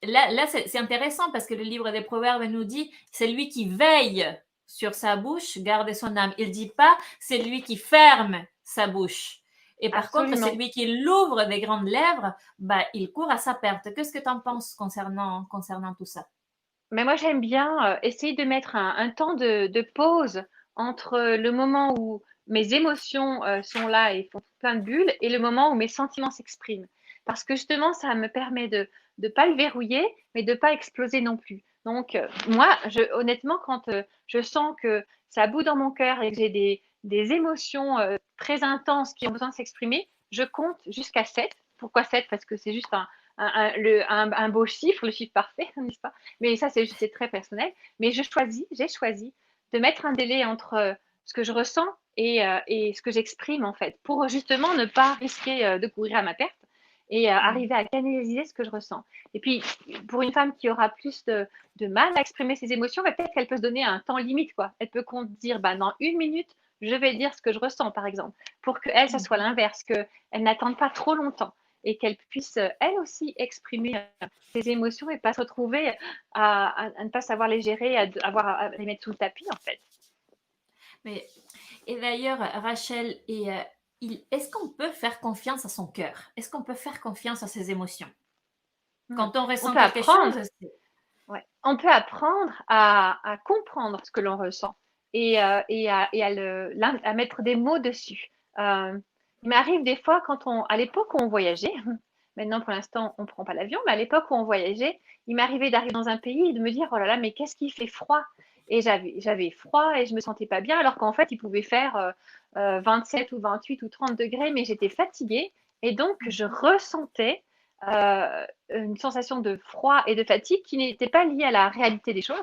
là c'est intéressant parce que le livre des Proverbes nous dit c'est lui qui veille sur sa bouche, garde son âme. Il dit pas c'est lui qui ferme sa bouche. Et par contre, c'est Absolument. lui qui l'ouvre des grandes lèvres, bah, il court à sa perte. Qu'est-ce que tu en penses concernant tout ça? Mais moi, j'aime bien essayer de mettre un temps de pause entre le moment où mes émotions sont là et font plein de bulles et le moment où mes sentiments s'expriment. Parce que justement, ça me permet de ne pas le verrouiller, mais de ne pas exploser non plus. Donc, moi, honnêtement, quand je sens que ça bout dans mon cœur et que j'ai des émotions très intenses qui ont besoin de s'exprimer, je compte jusqu'à 7. Pourquoi 7? Parce que c'est juste un beau chiffre, le chiffre parfait, n'est-ce pas? Mais ça, c'est très personnel. Mais j'ai choisi de mettre un délai entre ce que je ressens et ce que j'exprime, en fait, pour justement ne pas risquer de courir à ma perte et arriver à canaliser ce que je ressens. Et puis, pour une femme qui aura plus de mal à exprimer ses émotions, bah, peut-être qu'elle peut se donner un temps limite, quoi. Elle peut dire, bah, dans 1 minute, je vais dire ce que je ressens, par exemple, pour qu'elle, ça soit l'inverse, qu'elle n'attende pas trop longtemps. et qu'elle puisse, elle aussi, exprimer ses émotions et pas se retrouver à ne pas savoir les gérer, à les mettre sous le tapis, en fait. Mais, et d'ailleurs, Rachel, est-ce qu'on peut faire confiance à son cœur? Est-ce qu'on peut faire confiance à ses émotions? Hmm. Quand on On ressent peut quelque chose, apprendre, ouais, on peut apprendre à comprendre ce que l'on ressent et à mettre des mots dessus. Il m'arrive des fois à l'époque où on voyageait, maintenant pour l'instant on ne prend pas l'avion, mais à l'époque où on voyageait, il m'arrivait d'arriver dans un pays et de me dire oh là là, mais qu'est-ce qu'il fait froid? Et j'avais froid et je me sentais pas bien, alors qu'en fait il pouvait faire 27 ou 28 ou 30 degrés, mais j'étais fatiguée et donc je ressentais une sensation de froid et de fatigue qui n'était pas liée à la réalité des choses.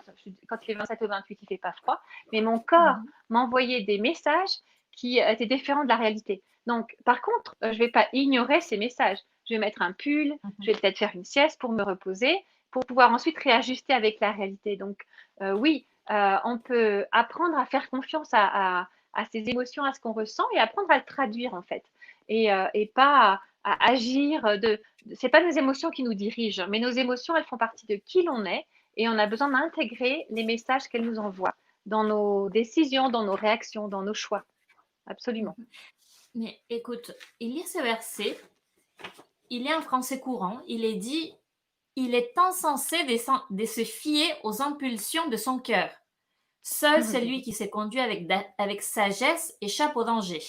Quand il fait 27 ou 28, il ne fait pas froid, mais mon corps mhm, m'envoyait des messages qui étaient différents de la réalité. Donc, par contre, je ne vais pas ignorer ces messages. Je vais mettre un pull, je mhm. vais peut-être faire une sieste pour me reposer, pour pouvoir ensuite réajuster avec la réalité. Donc, oui, on peut apprendre à faire confiance à ses émotions, à ce qu'on ressent et apprendre à le traduire en fait. Et pas à agir c'est pas nos émotions qui nous dirigent, mais nos émotions, elles font partie de qui l'on est et on a besoin d'intégrer les messages qu'elles nous envoient dans nos décisions, dans nos réactions, dans nos choix. Absolument. Mais écoute, il y a ce verset, il est en français courant, il est dit, il est insensé de se fier aux impulsions de son cœur. Seul celui qui s'est conduit avec sagesse échappe au danger.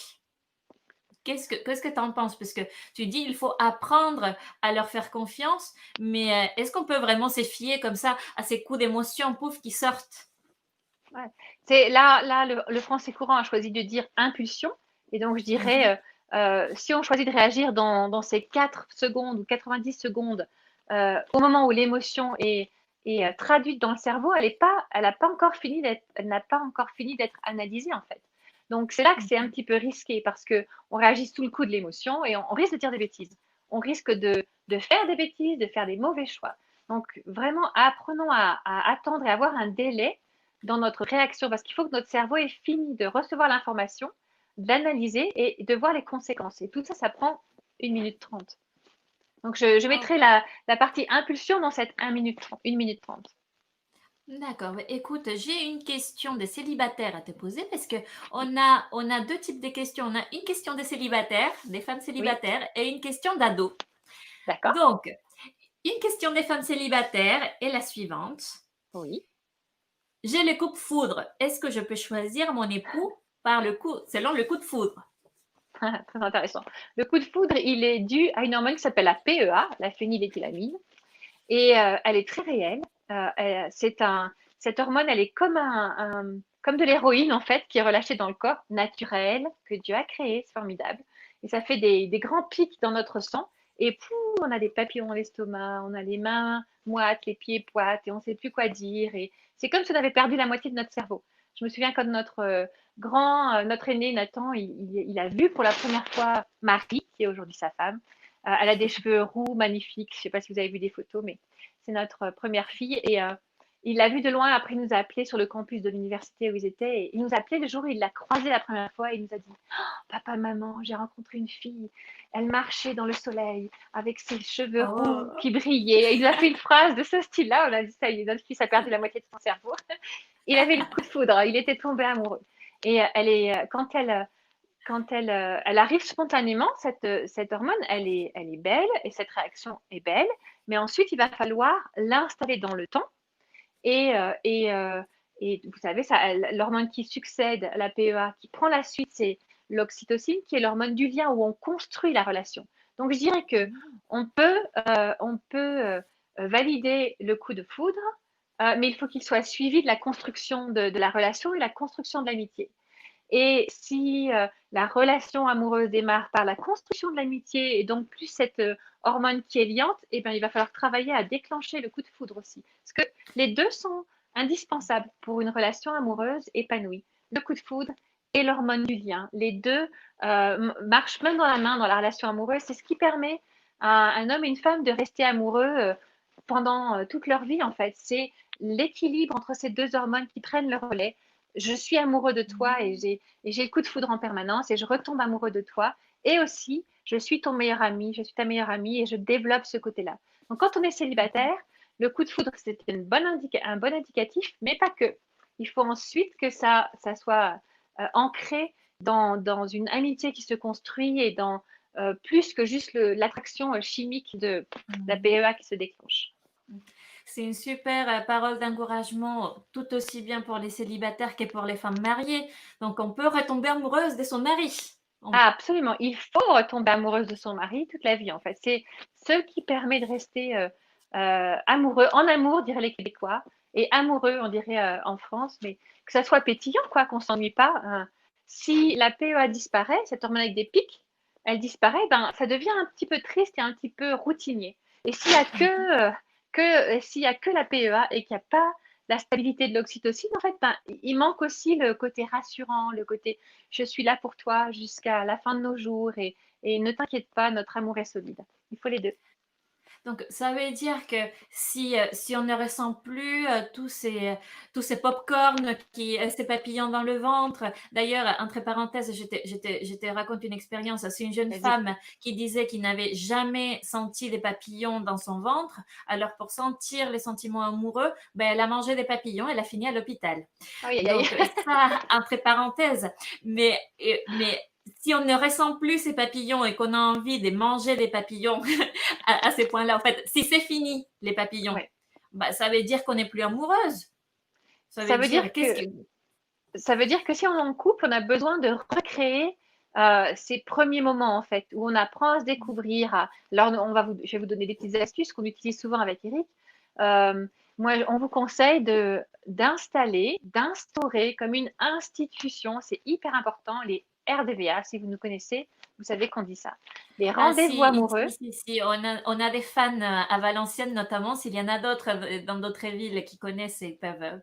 Qu'est-ce que tu en penses? Parce que tu dis il faut apprendre à leur faire confiance, mais est-ce qu'on peut vraiment se fier comme ça à ces coups d'émotion, pouf, qui sortent? Ouais. C'est là le français courant a choisi de dire impulsion. Et donc, je Mhm, dirais, si on choisit de réagir dans ces 4 secondes ou 90 secondes, au moment où l'émotion est traduite dans le cerveau, elle n'a pas encore fini d'être analysée, en fait. Donc, c'est là que c'est un mhm. petit peu risqué parce que on réagit sous le coup de l'émotion et on risque de dire des bêtises. On risque de faire des bêtises, de faire des mauvais choix. Donc, vraiment, apprenons à attendre et avoir un délai dans notre réaction, parce qu'il faut que notre cerveau ait fini de recevoir l'information, de l'analyser et de voir les conséquences. Et tout ça, ça prend 1 minute 30. Donc, je Oh, mettrai la partie impulsion dans cette 1 minute 30. d'accord. Mais écoute, j'ai une question des célibataires à te poser parce que on a deux types de questions. On a une question des célibataires, des femmes Oui, célibataires, et une question d'ados. d'accord. Donc, une question des femmes célibataires est la suivante. Oui. J'ai le coup de foudre. Est-ce que je peux choisir mon époux selon le coup de foudre? Très intéressant. Le coup de foudre, il est dû à une hormone qui s'appelle la PEA, la phényléthylamine, et elle est très réelle. Cette hormone, elle est comme de l'héroïne en fait, qui est relâchée dans le corps, naturelle, que Dieu a créée, c'est formidable. Et ça fait des grands pics dans notre sang. Et pouf, on a des papillons dans l'estomac, on a les mains moites, les pieds poites, et on ne sait plus quoi dire. Et c'est comme si on avait perdu la moitié de notre cerveau. Je me souviens quand notre aîné Nathan, il a vu pour la première fois Marie, qui est aujourd'hui sa femme. Elle a des cheveux roux, magnifiques. Je ne sais pas si vous avez vu des photos, mais c'est notre première fille. Et il l'a vue de loin. Après, il nous a appelés sur le campus de l'université où ils étaient. Et il nous a appelés le jour où il l'a croisée la première fois. Et il nous a dit papa, maman, j'ai rencontré une fille. Elle marchait dans le soleil avec ses cheveux roux Oh, qui brillaient. Et il nous a fait une phrase de ce style-là. On a dit ça y est, notre fils a perdu la moitié de son cerveau. Il avait le coup de foudre. Il était tombé amoureux. Et quand elle arrive spontanément, cette hormone, elle est belle et cette réaction est belle, mais ensuite, il va falloir l'installer dans le temps. Et, euh, et, euh, et vous savez, l'hormone qui succède à la PEA, qui prend la suite, c'est l'oxytocine, qui est l'hormone du lien où on construit la relation. Donc, je dirais que on peut valider le coup de foudre, mais il faut qu'il soit suivi de la construction de la relation et la construction de l'amitié. Et si la relation amoureuse démarre par la construction de l'amitié et donc plus cette hormone qui est liante, eh bien, il va falloir travailler à déclencher le coup de foudre aussi. Parce que les deux sont indispensables pour une relation amoureuse épanouie. Le coup de foudre et l'hormone du lien. Les deux marchent main dans la main dans la relation amoureuse. C'est ce qui permet à un homme et une femme de rester amoureux pendant toute leur vie, en fait. C'est l'équilibre entre ces deux hormones qui prennent le relais. Je suis amoureux de toi et j'ai le coup de foudre en permanence et je retombe amoureux de toi. Et aussi, je suis ton meilleur ami, je suis ta meilleure amie et je développe ce côté-là. Donc, quand on est célibataire, le coup de foudre, c'est un bon indicatif, mais pas que. Il faut ensuite que ça soit ancré dans une amitié qui se construit et dans plus que juste l'attraction chimique de la PEA qui se déclenche. C'est une super parole d'encouragement, tout aussi bien pour les célibataires que pour les femmes mariées. Donc, on peut retomber amoureuse de son mari. Ah, absolument. Il faut retomber amoureuse de son mari toute la vie, en fait. C'est ce qui permet de rester amoureux, en amour, diraient les Québécois, et amoureux, on dirait en France, mais que ça soit pétillant, quoi, qu'on s'ennuie pas. Si la PEA disparaît, cette hormone avec des pics, elle disparaît, ben, ça devient un petit peu triste et un petit peu routinier. Et s'il y a s'il y a que la PEA et qu'il n'y a pas la stabilité de l'oxytocine, en fait, ben, il manque aussi le côté rassurant, le côté je suis là pour toi jusqu'à la fin de nos jours et ne t'inquiète pas, notre amour est solide. Il faut les deux. Donc, ça veut dire que si on ne ressent plus tous ces pop-corn, ces papillons dans le ventre. D'ailleurs, entre parenthèses, je te raconte une expérience. C'est une jeune Vas-y. femme qui disait qu'il n'avait jamais senti des papillons dans son ventre. Alors, pour sentir les sentiments amoureux, ben, elle a mangé des papillons, elle a fini à l'hôpital. Aïe, aïe, aïe. Donc, ça, entre parenthèses. Mais si on ne ressent plus ces papillons et qu'on a envie de manger des papillons à ces points-là, en fait, si c'est fini, les papillons, Ouais. bah, ça veut dire qu'on n'est plus amoureuse. Ça Ça veut veut dire dire, qu'est-ce que que... ça veut dire que si on est en couple, on a besoin de recréer ces premiers moments en fait, où on apprend à se découvrir. Alors, je vais vous donner des petites astuces qu'on utilise souvent avec Eric. Moi, on vous conseille d'instaurer comme une institution, c'est hyper important, les RDVA, si vous nous connaissez, vous savez qu'on dit ça. Les Ah rendez-vous si, amoureux. si, on a des fans à Valenciennes notamment. S'il y en a d'autres dans d'autres villes qui connaissent et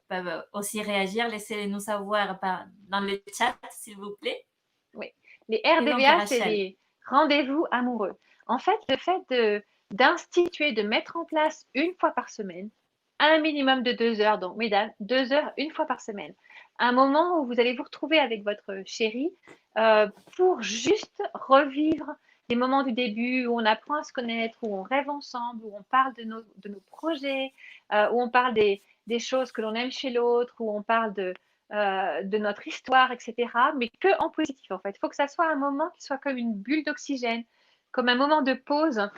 peuvent aussi réagir, laissez-les nous savoir dans le chat, s'il vous plaît. Oui, les Et donc, RDVA, c'est Rachel. les rendez-vous amoureux. En fait, le fait d'instituer, de mettre en place une fois par semaine, un minimum de 2 heures, donc mesdames, 2 heures une fois par semaine, un moment où vous allez vous retrouver avec votre chéri pour juste revivre les moments du début où on apprend à se connaître, où on rêve ensemble, où on parle de nos projets, où on parle des choses que l'on aime chez l'autre, où on parle de notre histoire, etc. Mais que en positif, en fait. Il faut que ça soit un moment qui soit comme une bulle d'oxygène, comme un moment de pause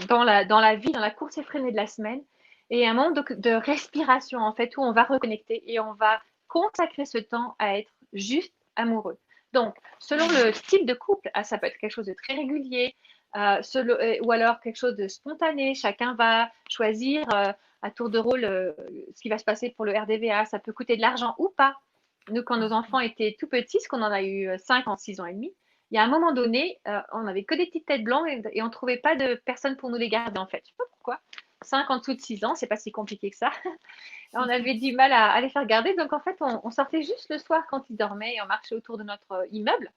dans la vie, dans la course effrénée de la semaine, et un moment de respiration, en fait, où on va reconnecter et on va consacrer ce temps à être juste amoureux. Donc, selon le style de couple, ça peut être quelque chose de très régulier, ou alors quelque chose de spontané. Chacun va choisir à tour de rôle ce qui va se passer pour le RDVA. Ça peut coûter de l'argent ou pas. Nous, quand nos enfants étaient tout petits, parce qu'on en a eu 5 en 6 ans et demi, il y a un moment donné, on n'avait que des petites têtes blanches et on ne trouvait pas de personne pour nous les garder, en fait. Je ne sais pas pourquoi. 5 en dessous de 6 ans, c'est pas si compliqué que ça. On avait du mal à les faire garder. Donc, en fait, on sortait juste le soir quand ils dormaient et on marchait autour de notre immeuble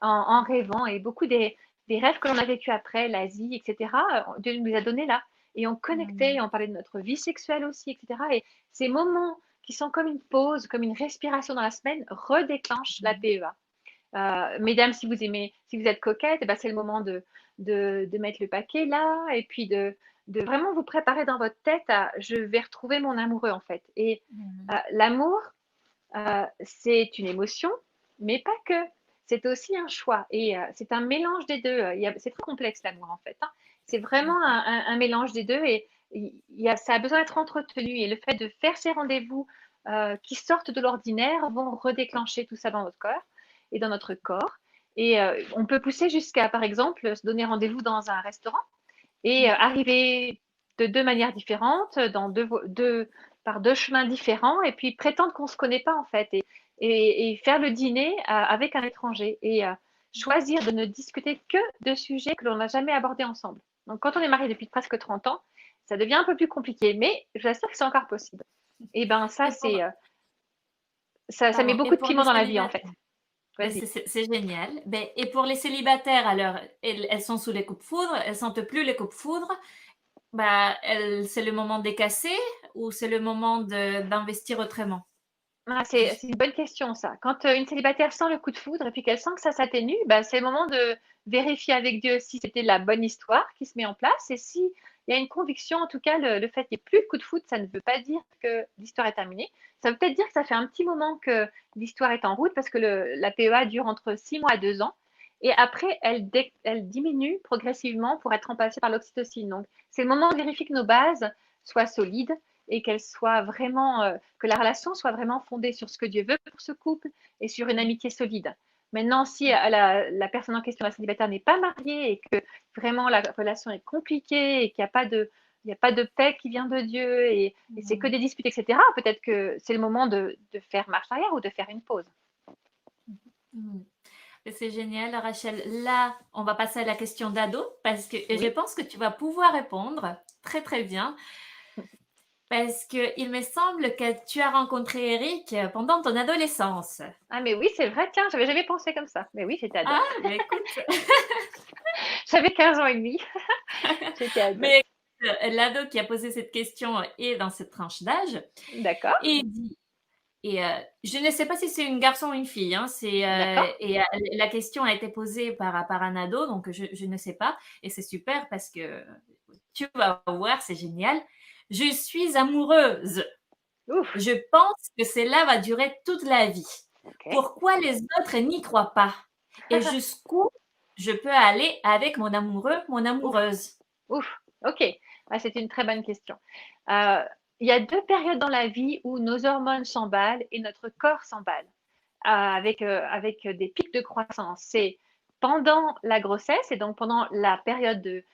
en rêvant. Et beaucoup des rêves que l'on a vécu après, l'Asie, etc., Dieu nous les a donnés là. Et on connectait, on parlait de notre vie sexuelle aussi, etc. Et ces moments qui sont comme une pause, comme une respiration dans la semaine, redéclenchent la PEA. Mesdames, si vous êtes coquette, eh ben, c'est le moment de mettre le paquet là et puis de vraiment vous préparer dans votre tête à je vais retrouver mon amoureux en fait. Et l'amour, c'est une émotion, mais pas que. C'est aussi un choix et c'est un mélange des deux. C'est très complexe l'amour en fait, hein. C'est vraiment un mélange des deux et ça a besoin d'être entretenu. Et le fait de faire ces rendez-vous qui sortent de l'ordinaire vont redéclencher tout ça dans votre corps et dans notre corps. Et on peut pousser jusqu'à, par exemple, se donner rendez-vous dans un restaurant et arriver de deux manières différentes, par deux chemins différents, et puis prétendre qu'on ne se connaît pas en fait, et faire le dîner avec un étranger, et choisir de ne discuter que de sujets que l'on n'a jamais abordés ensemble. Donc quand on est marié depuis presque 30 ans, ça devient un peu plus compliqué, mais je vous assure que c'est encore possible. Et ben ça, Et pour, ça met pardon, et beaucoup de pour les piment dans la vie en fait. célibataires, ben, Vas-y. c'est génial. Ben, et pour les célibataires, alors, elles sont sous les coups de foudre, elles sentent plus les coups de foudre. Bah, c'est le moment de casser ou c'est le moment d'investir autrement? C'est une bonne question, ça. Quand une célibataire sent le coup de foudre et puis qu'elle sent que ça s'atténue, bah, c'est le moment de vérifier avec Dieu si c'était la bonne histoire qui se met en place et s'il y a une conviction, en tout cas, le fait qu'il n'y ait plus de coup de foudre, ça ne veut pas dire que l'histoire est terminée. Ça veut peut-être dire que ça fait un petit moment que l'histoire est en route parce que la PEA dure entre 6 mois à 2 ans. Et après, elle diminue progressivement pour être remplacée par l'oxytocine. Donc, c'est le moment de vérifier que nos bases soient solides et qu'elles soient vraiment, que la relation soit vraiment fondée sur ce que Dieu veut pour ce couple et sur une amitié solide. Maintenant, si la personne en question, la célibataire, n'est pas mariée et que vraiment la relation est compliquée et qu'il n'y a pas de, il n'y a pas de paix qui vient de Dieu et c'est que des disputes, etc., peut-être que c'est le moment de faire marche arrière ou de faire une pause. Mmh. C'est génial, Rachel. Là, on va passer à la question d'ado parce que je Oui. pense que tu vas pouvoir répondre très très bien parce que il me semble que tu as rencontré Eric pendant ton adolescence. Ah, mais oui, c'est vrai, tiens, j'avais jamais pensé comme ça. Mais oui, j'étais ado. Ah, mais écoute, J'avais 15 ans et demi. J'étais ado. mais l'ado qui a posé cette question est dans cette tranche d'âge D'accord, et il dit et je ne sais pas si c'est une garçon ou une fille, hein, d'accord. la question a été posée par un ado, donc je ne sais pas et c'est super parce que tu vas voir, c'est génial. Je suis amoureuse. Ouf, Je pense que cela va durer toute la vie. ok. Pourquoi les autres n'y croient pas? Et jusqu'où je peux aller avec mon amoureux, mon Ouf. amoureuse? Ouf, ok. Ah, c'est une très bonne question. Euh, il y a deux périodes dans la vie où nos hormones s'emballent et notre corps s'emballe avec des pics de croissance. C'est pendant la grossesse et donc pendant la période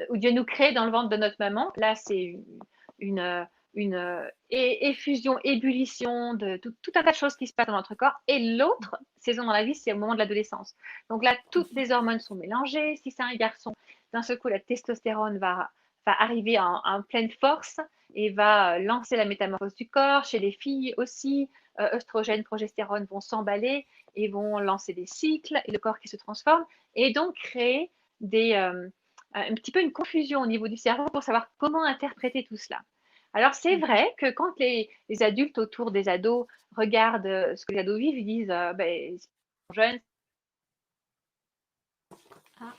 où Dieu nous crée dans le ventre de notre maman. Là, c'est une, effusion, ébullition de tout un tas de choses qui se passent dans notre corps. Et l'autre saison dans la vie, c'est au moment de l'adolescence. Donc là, toutes les hormones sont mélangées. Si c'est un garçon, d'un seul coup, la testostérone va arriver en pleine force et va lancer la métamorphose du corps. Chez les filles aussi, œstrogène, progestérone vont s'emballer et vont lancer des cycles et le corps qui se transforme et donc créer un petit peu une confusion au niveau du cerveau pour savoir comment interpréter tout cela. Alors c'est vrai que quand les adultes autour des ados regardent ce que les ados vivent, ils disent ben, ils sont jeunes. Ah,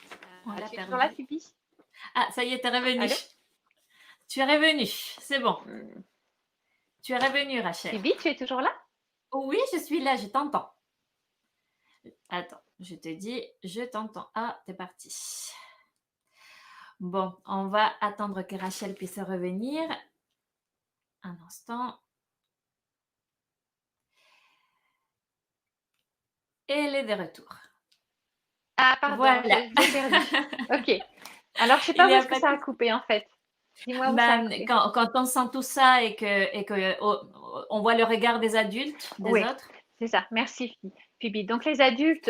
on l'a Tu es toujours là, perdu. Phoebe? Ah, ça y est, tu es revenue. Allô? Tu es revenue, c'est bon. Hmm. Tu es revenue, Rachel. Phoebe, tu es toujours là? Oh oui, je suis là, je t'entends. Attends, je te dis, je t'entends. Ah, t'es parti. Bon, on va attendre que Rachel puisse revenir. Un instant. Elle est de retour. Ah, pardon, Voilà. je l'ai perdu. Ok. Alors, je sais Il pas n'y où a est-ce que pas de... ça a coupé en fait. Dis-moi où ça a Ben, coupé. quand on sent tout ça et que on voit le regard des adultes, des Oui, autres. c'est ça. Merci, Phoebe. Donc, les adultes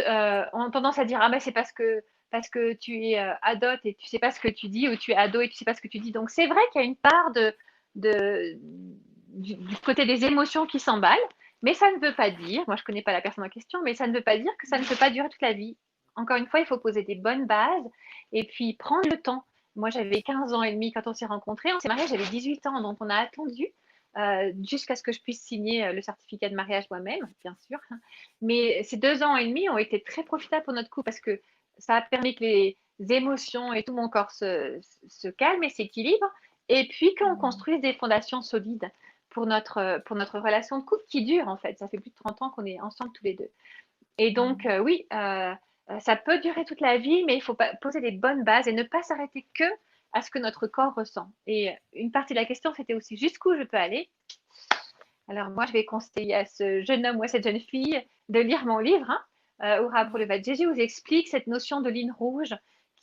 ont tendance à dire, ah ben c'est parce que tu es adote et tu sais pas ce que tu dis, ou tu es ado et tu sais pas ce que tu dis. Donc, c'est vrai qu'il y a une part du côté des émotions qui s'emballent, mais ça ne veut pas dire, moi je connais pas la personne en question, mais ça ne veut pas dire que ça ne peut pas durer toute la vie. Encore une fois, il faut poser des bonnes bases et puis prendre le temps. Moi, j'avais 15 ans et demi quand on s'est rencontrés. On s'est mariés, j'avais 18 ans, donc on a attendu jusqu'à ce que je puisse signer le certificat de mariage moi-même, bien sûr. Mais ces 2 ans et demi ont été très profitables pour notre couple parce que ça a permis que les émotions et tout mon corps se calment et s'équilibrent. Et puis qu'on construise des fondations solides pour notre relation de couple qui dure en fait. Ça fait plus de 30 ans qu'on est ensemble tous les deux. Et donc, oui, ça peut durer toute la vie, mais il faut poser des bonnes bases et ne pas s'arrêter que à ce que notre corps ressent. Et une partie de la question, c'était aussi jusqu'où je peux aller. Alors moi, je vais conseiller à ce jeune homme ou à cette jeune fille de lire mon livre, hein, Hurrah pour le va de Jésus, où j'explique cette notion de ligne rouge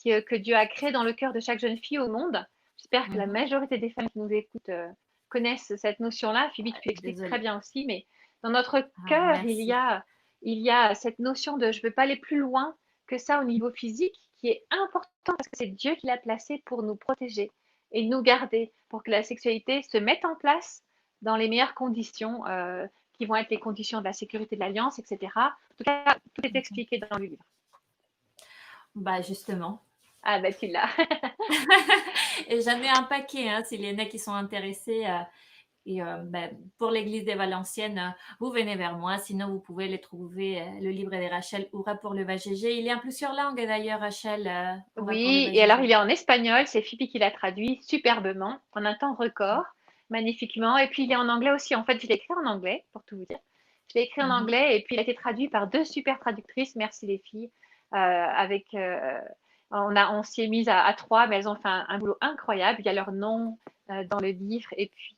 que Dieu a créée dans le cœur de chaque jeune fille au monde. J'espère que la Mhm. majorité des femmes qui nous écoutent connaissent cette notion-là. Phoebe, tu l'expliques très Désolée. bien aussi, mais dans notre Ah, cœur, merci. il y a cette notion de je ne veux pas aller plus loin que ça au niveau physique, qui est important parce que c'est Dieu qui l'a placé pour nous protéger et nous garder, pour que la sexualité se mette en place dans les meilleures conditions qui vont être les conditions de la sécurité de l'alliance, etc. En tout cas, tout est expliqué dans le livre. Bah justement. Ah ben tu l'as. Et j'en ai un paquet, hein, s'il y en a qui sont intéressés. Et pour l'Église des Valenciennes, vous venez vers moi. Sinon, vous pouvez les trouver, le livre de Rachel Hura pour le Vagégé. Il est en plusieurs langues d'ailleurs, Rachel Hura pour le Oui, et alors Vagégé. il est en espagnol, c'est Phoebe qui l'a traduit superbement, en un temps record, magnifiquement. Et puis il est en anglais aussi. En fait, je l'ai écrit en anglais, pour tout vous dire. Je l'ai écrit en Mhm. anglais et puis il a été traduit par deux super traductrices. Merci les filles. Avec, on s'y est mise à trois, mais elles ont fait un boulot incroyable. Il y a leur nom dans le livre et puis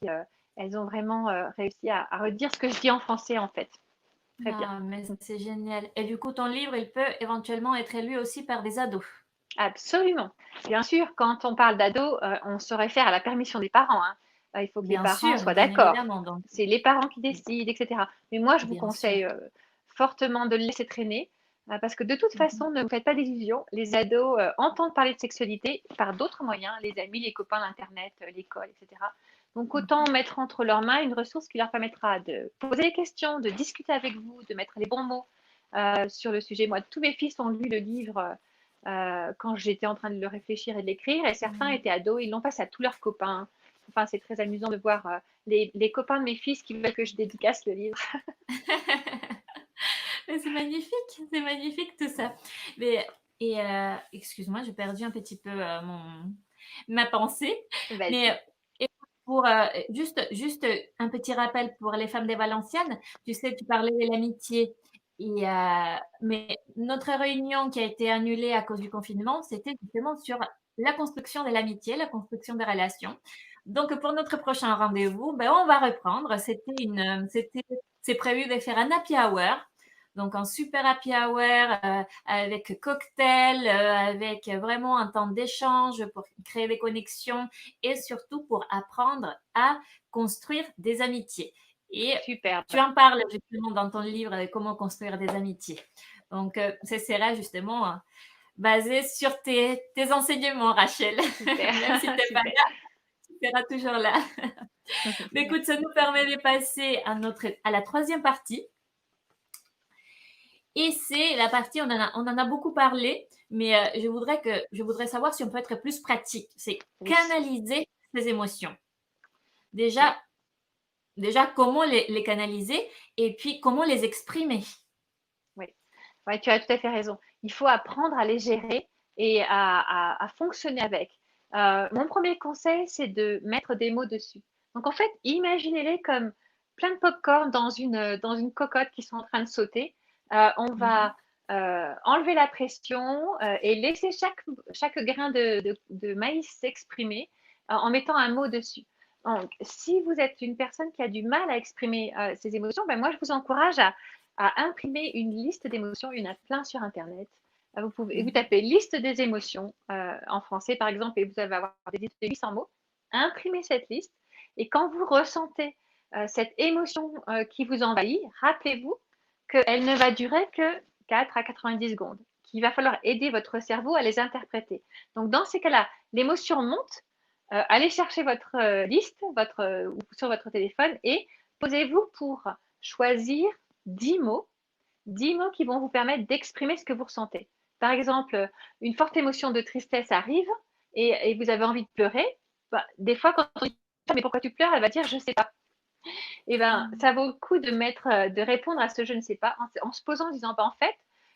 elles ont vraiment réussi à redire ce que je dis en français en fait. Très bien. Ah, mais c'est génial. Et du coup, ton livre, il peut éventuellement être lu aussi par des ados. Absolument. Bien sûr, quand on parle d'ado, on se réfère à la permission des parents, hein. Il faut que les parents soient Bien d'accord. évidemment. Donc, C'est les parents qui décident, etc. Mais moi, je vous bien sûr. conseille fortement de le laisser traîner, parce que de toute Mhm. façon, ne vous faites pas d'illusions. Les ados entendent parler de sexualité par d'autres moyens, les amis, les copains, l'Internet, l'école, etc. Donc, autant Mhm. mettre entre leurs mains une ressource qui leur permettra de poser des questions, de discuter avec vous, de mettre les bons mots sur le sujet. Moi, tous mes fils ont lu le livre quand j'étais en train de le réfléchir et de l'écrire, et certains Mhm. étaient ados, ils l'ont passé à tous leurs copains. Enfin, c'est très amusant de voir les copains de mes fils qui veulent que je dédicace le livre. Mais c'est magnifique tout ça. Mais, excuse-moi, j'ai perdu un petit peu ma pensée. Vas-y. Mais pour juste un petit rappel pour les femmes des Valenciennes, tu sais, tu parlais de l'amitié. Mais notre réunion qui a été annulée à cause du confinement, c'était justement sur la construction de l'amitié, la construction des relations. Donc, pour notre prochain rendez-vous, ben, on va reprendre. C'est prévu de faire un happy hour. Donc, un super happy hour avec cocktail, avec vraiment un temps d'échange pour créer des connexions et surtout pour apprendre à construire des amitiés. Et tu Superbe. en parles justement dans ton livre de comment construire des amitiés. Donc, ce sera justement basé sur tes enseignements, Rachel. Super. Même si tu n'es pas Super. là, tu seras toujours là. Mais écoute, ça Merci. nous permet de passer à la troisième partie. Et c'est la partie, on en a beaucoup parlé, mais je voudrais savoir si on peut être plus pratique. C'est Oui. canaliser ses émotions. Oui. Déjà, déjà comment les canaliser et puis comment les exprimer. Oui. Ouais, tu as tout à fait raison. Il faut apprendre à les gérer et à fonctionner avec. Mon premier conseil, c'est de mettre des mots dessus. Donc, en fait, imaginez-les comme plein de pop-corn dans une cocotte qui sont en train de sauter. On va Mhm. enlever la pression et laisser chaque grain de maïs s'exprimer en mettant un mot dessus. Donc, si vous êtes une personne qui a du mal à exprimer ses émotions, ben moi, je vous encourage à imprimer une liste d'émotions. Il y en a plein sur Internet. Vous Mhm. tapez liste des émotions en français, par exemple, et vous allez avoir des listes de 800 mots. Imprimez cette liste. Et quand vous ressentez cette émotion qui vous envahit, rappelez-vous qu'elle ne va durer que 4 à 90 secondes, qu'il va falloir aider votre cerveau à les interpréter. Donc, dans ces cas-là, l'émotion monte. Allez chercher votre liste sur votre téléphone et posez-vous pour choisir 10 mots, 10 mots qui vont vous permettre d'exprimer ce que vous ressentez. Par exemple, une forte émotion de tristesse arrive et vous avez envie de pleurer. Bah, des fois, quand on dit mais pourquoi tu pleures, elle va dire je ne sais pas. Et ben, ça vaut le coup de répondre à ce je ne sais pas en se posant en disant bah, en fait,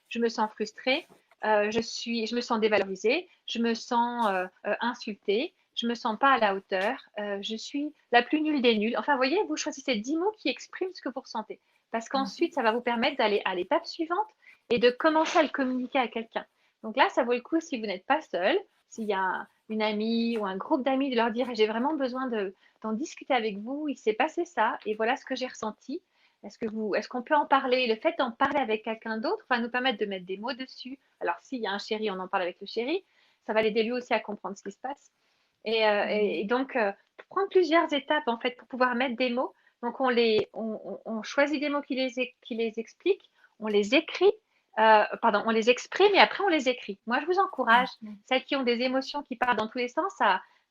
je me sens frustrée, je me sens dévalorisée, je me sens insultée, je me sens pas à la hauteur, je suis la plus nulle des nulles. Enfin, vous voyez, vous choisissez 10 mots qui expriment ce que vous ressentez. Parce qu'ensuite, ça va vous permettre d'aller à l'étape suivante et de commencer à le communiquer à quelqu'un. Donc là, ça vaut le coup si vous n'êtes pas seul, s'il y a une amie ou un groupe d'amis, de leur dire j'ai vraiment besoin d'en discuter avec vous, il s'est passé ça et voilà ce que j'ai ressenti. Est-ce qu'on peut en parler? Le fait d'en parler avec quelqu'un d'autre va nous permettre de mettre des mots dessus. Alors, s'il y a un chéri, on en parle avec le chéri. Ça va l'aider lui aussi à comprendre ce qui se passe. Et Mhm. donc, prendre plusieurs étapes en fait pour pouvoir mettre des mots. Donc, on choisit des mots qui les expliquent, on les écrit, pardon, on les exprime et après on les écrit. Moi, je vous encourage, Mhm. celles qui ont des émotions qui partent dans tous les sens,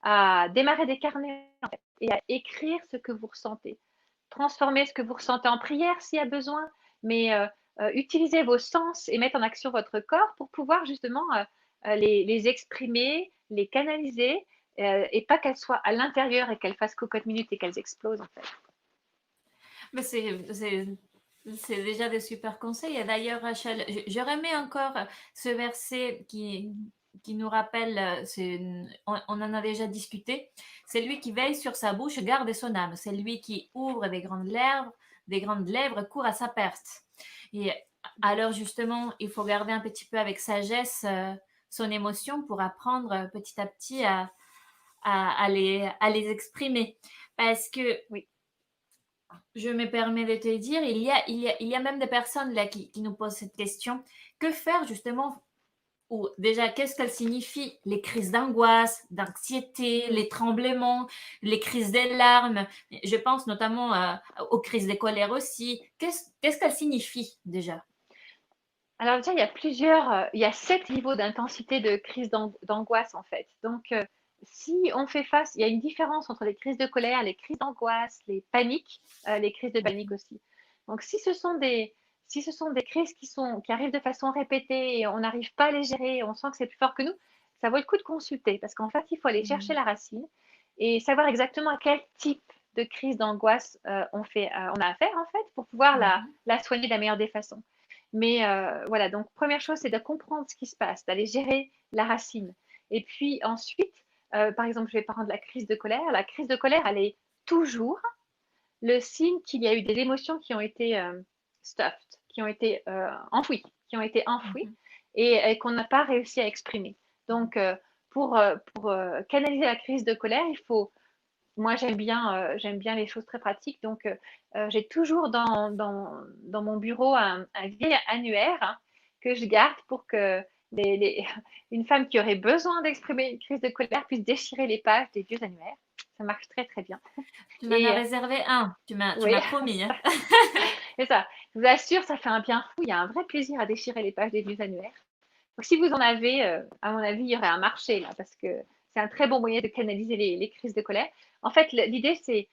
à démarrer des carnets en fait, et à écrire ce que vous ressentez. Transformer ce que vous ressentez en prière s'il y a besoin, mais utilisez vos sens et mettre en action votre corps pour pouvoir justement les exprimer, les canaliser et pas qu'elles soient à l'intérieur et qu'elles fassent cocotte minute et qu'elles explosent en fait. Mais c'est déjà des super conseils. Et d'ailleurs, Rachel, je remets encore ce verset qui nous rappelle, on en a déjà discuté, c'est lui qui veille sur sa bouche, garde son âme. C'est lui qui ouvre des grandes lèvres, court à sa perte. Et alors justement, il faut garder un petit peu avec sagesse son émotion pour apprendre petit à petit à les exprimer. Parce que Oui. je me permets de te dire, il y a même des personnes là qui nous posent cette question. Que faire justement, ou déjà, qu'est-ce qu'elles signifient les crises d'angoisse, d'anxiété, les tremblements, les crises des larmes? Je pense notamment aux crises de colère aussi. Qu'est-ce qu'elles signifient déjà? Alors déjà, il y a 7 niveaux d'intensité de crise d'angoisse en fait. Donc, si on fait face, il y a une différence entre les crises de colère, les crises d'angoisse, les paniques, les crises de panique aussi. Donc, si ce sont des crises qui arrivent de façon répétée et on n'arrive pas à les gérer, on sent que c'est plus fort que nous, ça vaut le coup de consulter parce qu'en fait, il faut aller chercher la racine et savoir exactement à quel type de crise d'angoisse on a affaire en fait pour pouvoir Mhm. la soigner de la meilleure des façons. Mais voilà, donc première chose, c'est de comprendre ce qui se passe, d'aller gérer la racine. Et puis ensuite, par exemple, je vais prendre la crise de colère. La crise de colère, elle est toujours le signe qu'il y a eu des émotions qui ont été stuffed, qui ont été enfouies Mhm. et qu'on n'a pas réussi à exprimer. Donc, pour canaliser la crise de colère, il faut moi, j'aime bien les choses très pratiques. Donc, j'ai toujours dans mon bureau un vieil annuaire hein, que je garde pour que les- une femme qui aurait besoin d'exprimer une crise de colère puisse déchirer les pages des vieux annuaires. Ça marche très, très bien. Tu m'en as Et réservé un, tu oui, m'as promis. Hein. c'est ça. Je vous assure, ça fait un bien fou. Il y a un vrai plaisir à déchirer les pages des vieux annuaires. Donc, si vous en avez, à mon avis, il y aurait un marché là, parce que c'est un très bon moyen de canaliser les crises de colère. En fait, l'idée, c'est,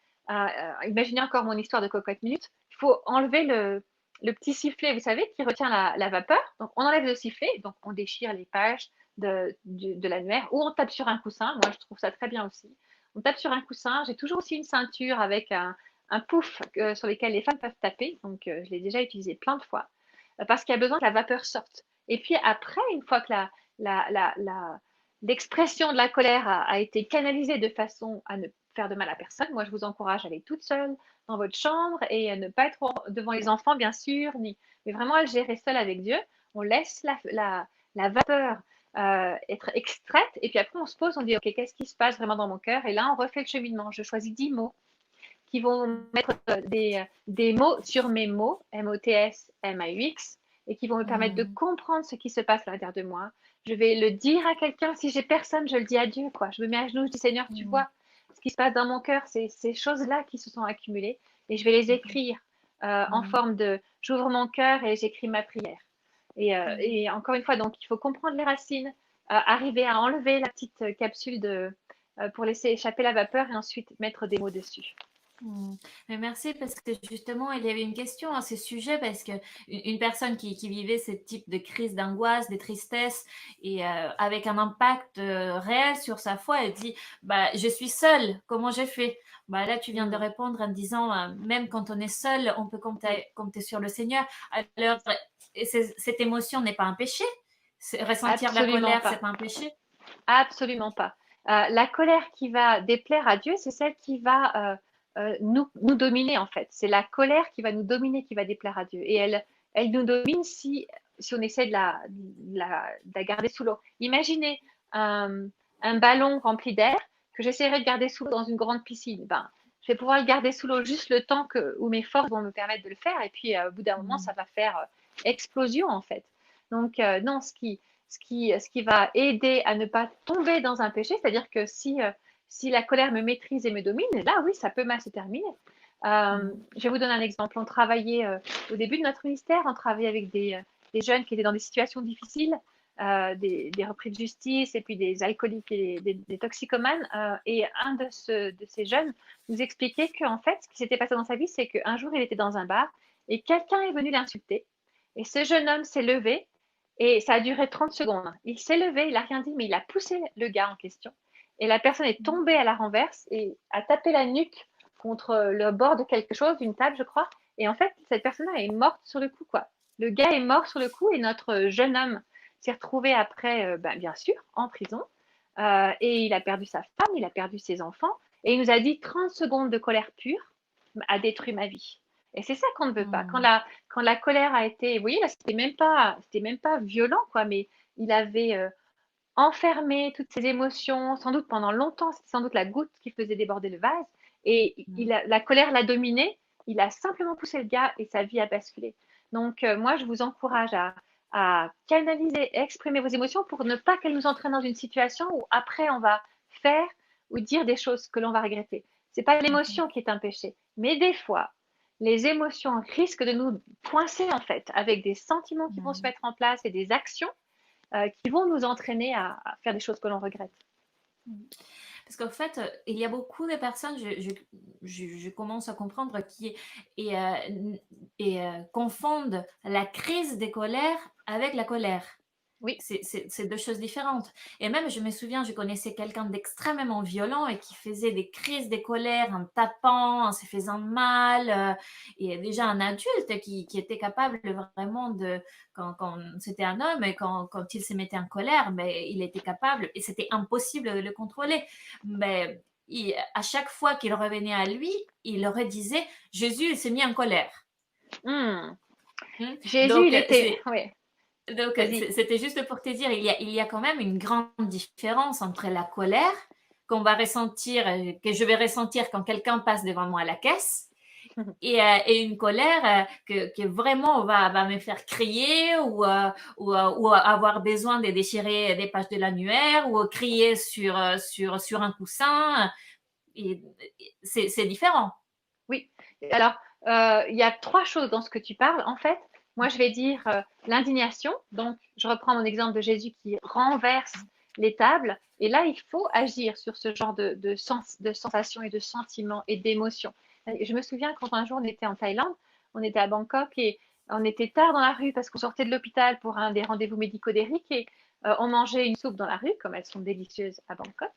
imaginez encore mon histoire de cocotte minute, il faut enlever le petit sifflet, vous savez, qui retient la vapeur. Donc, on enlève le sifflet, donc on déchire les pages de l'annuaire, ou on tape sur un coussin. Moi, je trouve ça très bien aussi. On tape sur un coussin. J'ai toujours aussi une ceinture avec un pouf sur lequel les femmes peuvent taper. Donc, je l'ai déjà utilisé plein de fois, parce qu'il y a besoin que la vapeur sorte. Et puis après, une fois que la, la, la, l'expression de la colère a été canalisée de façon à ne faire de mal à personne, moi je vous encourage à aller toute seule dans votre chambre et à ne pas être devant les enfants, bien sûr, mais vraiment à le gérer seule avec Dieu. On laisse la vapeur être extraite et puis après on se pose, on dit ok, qu'est-ce qui se passe vraiment dans mon cœur? Et là on refait le cheminement. Je choisis 10 mots qui vont mettre des mots sur mes mots, M-O-T-S, M-A-U-X, et qui vont me permettre de Mhm. comprendre ce qui se passe à l'intérieur de moi. Je vais le dire à quelqu'un. Si j'ai personne, je le dis à Dieu, quoi. Je me mets à genoux, je dis Seigneur, tu Mhm. vois ce qui se passe dans mon cœur, ces choses-là qui se sont accumulées, et je vais les écrire en Mhm. forme de, j'ouvre mon cœur et j'écris ma prière. Mhm. Et encore une fois, donc il faut comprendre les racines, arriver à enlever la petite capsule pour laisser échapper la vapeur et ensuite mettre des mots dessus. Hmm. Mais merci parce que justement, il y avait une question à ce sujet parce que une personne qui vivait ce type de crise d'angoisse, de tristesse et avec un impact réel sur sa foi, elle dit, bah, je suis seule, comment j'ai fait? Bah, là, tu viens de Mm. répondre en disant, même quand on est seul, on peut Oui, compter sur le Seigneur. Alors, cette émotion n'est pas un péché. Ressentir la absolument colère, c'est pas. pas un péché. Absolument pas. La colère qui va déplaire à Dieu, c'est celle qui va nous dominer en fait. C'est la colère qui va nous dominer, qui va déplaire à Dieu. Et elle nous domine si on essaie de la garder sous l'eau. Imaginez un ballon rempli d'air que j'essaierai de garder sous l'eau dans une grande piscine. Ben, je vais pouvoir le garder sous l'eau juste le temps où mes forces vont me permettre de le faire. Et puis, au bout d'un moment, Hmm. ça va faire explosion en fait. Donc, non, ce qui va aider à ne pas tomber dans un péché, c'est-à-dire que si la colère me maîtrise et me domine, là oui, ça peut mal se terminer. Hmm. Je vais vous donner un exemple. On travaillait au début de notre ministère, on travaillait avec des jeunes qui étaient dans des situations difficiles, des repris de justice et puis des alcooliques et des toxicomanes. Et un de ces jeunes nous expliquait qu'en fait, ce qui s'était passé dans sa vie, c'est qu'un jour, il était dans un bar et quelqu'un est venu l'insulter. Et ce jeune homme s'est levé et ça a duré 30 secondes. Il s'est levé, il n'a rien dit, mais il a poussé le gars en question. et la personne est tombée à la renverse et a tapé la nuque contre le bord de quelque chose, d'une table, je crois. Et en fait, cette personne-là est morte sur le coup, quoi. Le gars est mort sur le coup et notre jeune homme s'est retrouvé après, bien sûr, en prison. Et il a perdu sa femme, il a perdu ses enfants. Et il nous a dit 30 secondes de colère pure a détruit ma vie. Et c'est ça qu'on ne veut pas. Mm. Quand la colère a été, vous voyez, là, c'était même pas violent, quoi, mais il avait enfermé toutes ses émotions, sans doute pendant longtemps, c'était sans doute la goutte qui faisait déborder le vase. Et Mm. la colère l'a dominé, il a simplement poussé le gars et sa vie a basculé. Donc, moi, je vous encourage à canaliser, exprimer vos émotions pour ne pas qu'elles nous entraînent dans une situation où après, on va faire ou dire des choses que l'on va regretter. C'est pas Mhm. l'émotion qui est un péché, mais des fois, les émotions risquent de nous coincer en fait, avec des sentiments qui vont se Mm. mettre en place et des actions qui vont nous entraîner à faire des choses que l'on regrette. Parce qu'en fait, il y a beaucoup de personnes, je commence à comprendre, qui confondent la crise des colères avec la colère. Oui. C'est deux choses différentes. Et même, je me souviens, je connaissais quelqu'un d'extrêmement violent et qui faisait des crises de colère en tapant, en se faisant mal. Et déjà un adulte qui était capable vraiment de, quand c'était un homme et quand il se mettait en colère, mais il était capable et c'était impossible de le contrôler. Mais à chaque fois qu'il revenait à lui, il redisait, Jésus, il s'est mis en colère. Hmm. Hmm. Jésus, Donc, il était. Oui, vas-y. c'était juste pour te dire, il y a quand même une grande différence entre la colère qu'on va ressentir, que je vais ressentir quand quelqu'un passe devant moi à la caisse, et une colère que vraiment va me faire crier ou avoir besoin de déchirer des pages de l'annuaire ou crier sur un coussin. Et c'est différent. Oui. Alors, il y a trois choses dans ce que tu parles. En fait, moi, je vais dire l'indignation. Donc, je reprends mon exemple de Jésus qui renverse les tables. Et là, il faut agir sur ce genre de sensations et de sentiments et d'émotions. Je me souviens quand un jour on était en Thaïlande, on était à Bangkok et on était tard dans la rue parce qu'on sortait de l'hôpital pour un des rendez-vous médicaux d'Eric et on mangeait une soupe dans la rue, comme elles sont délicieuses à Bangkok.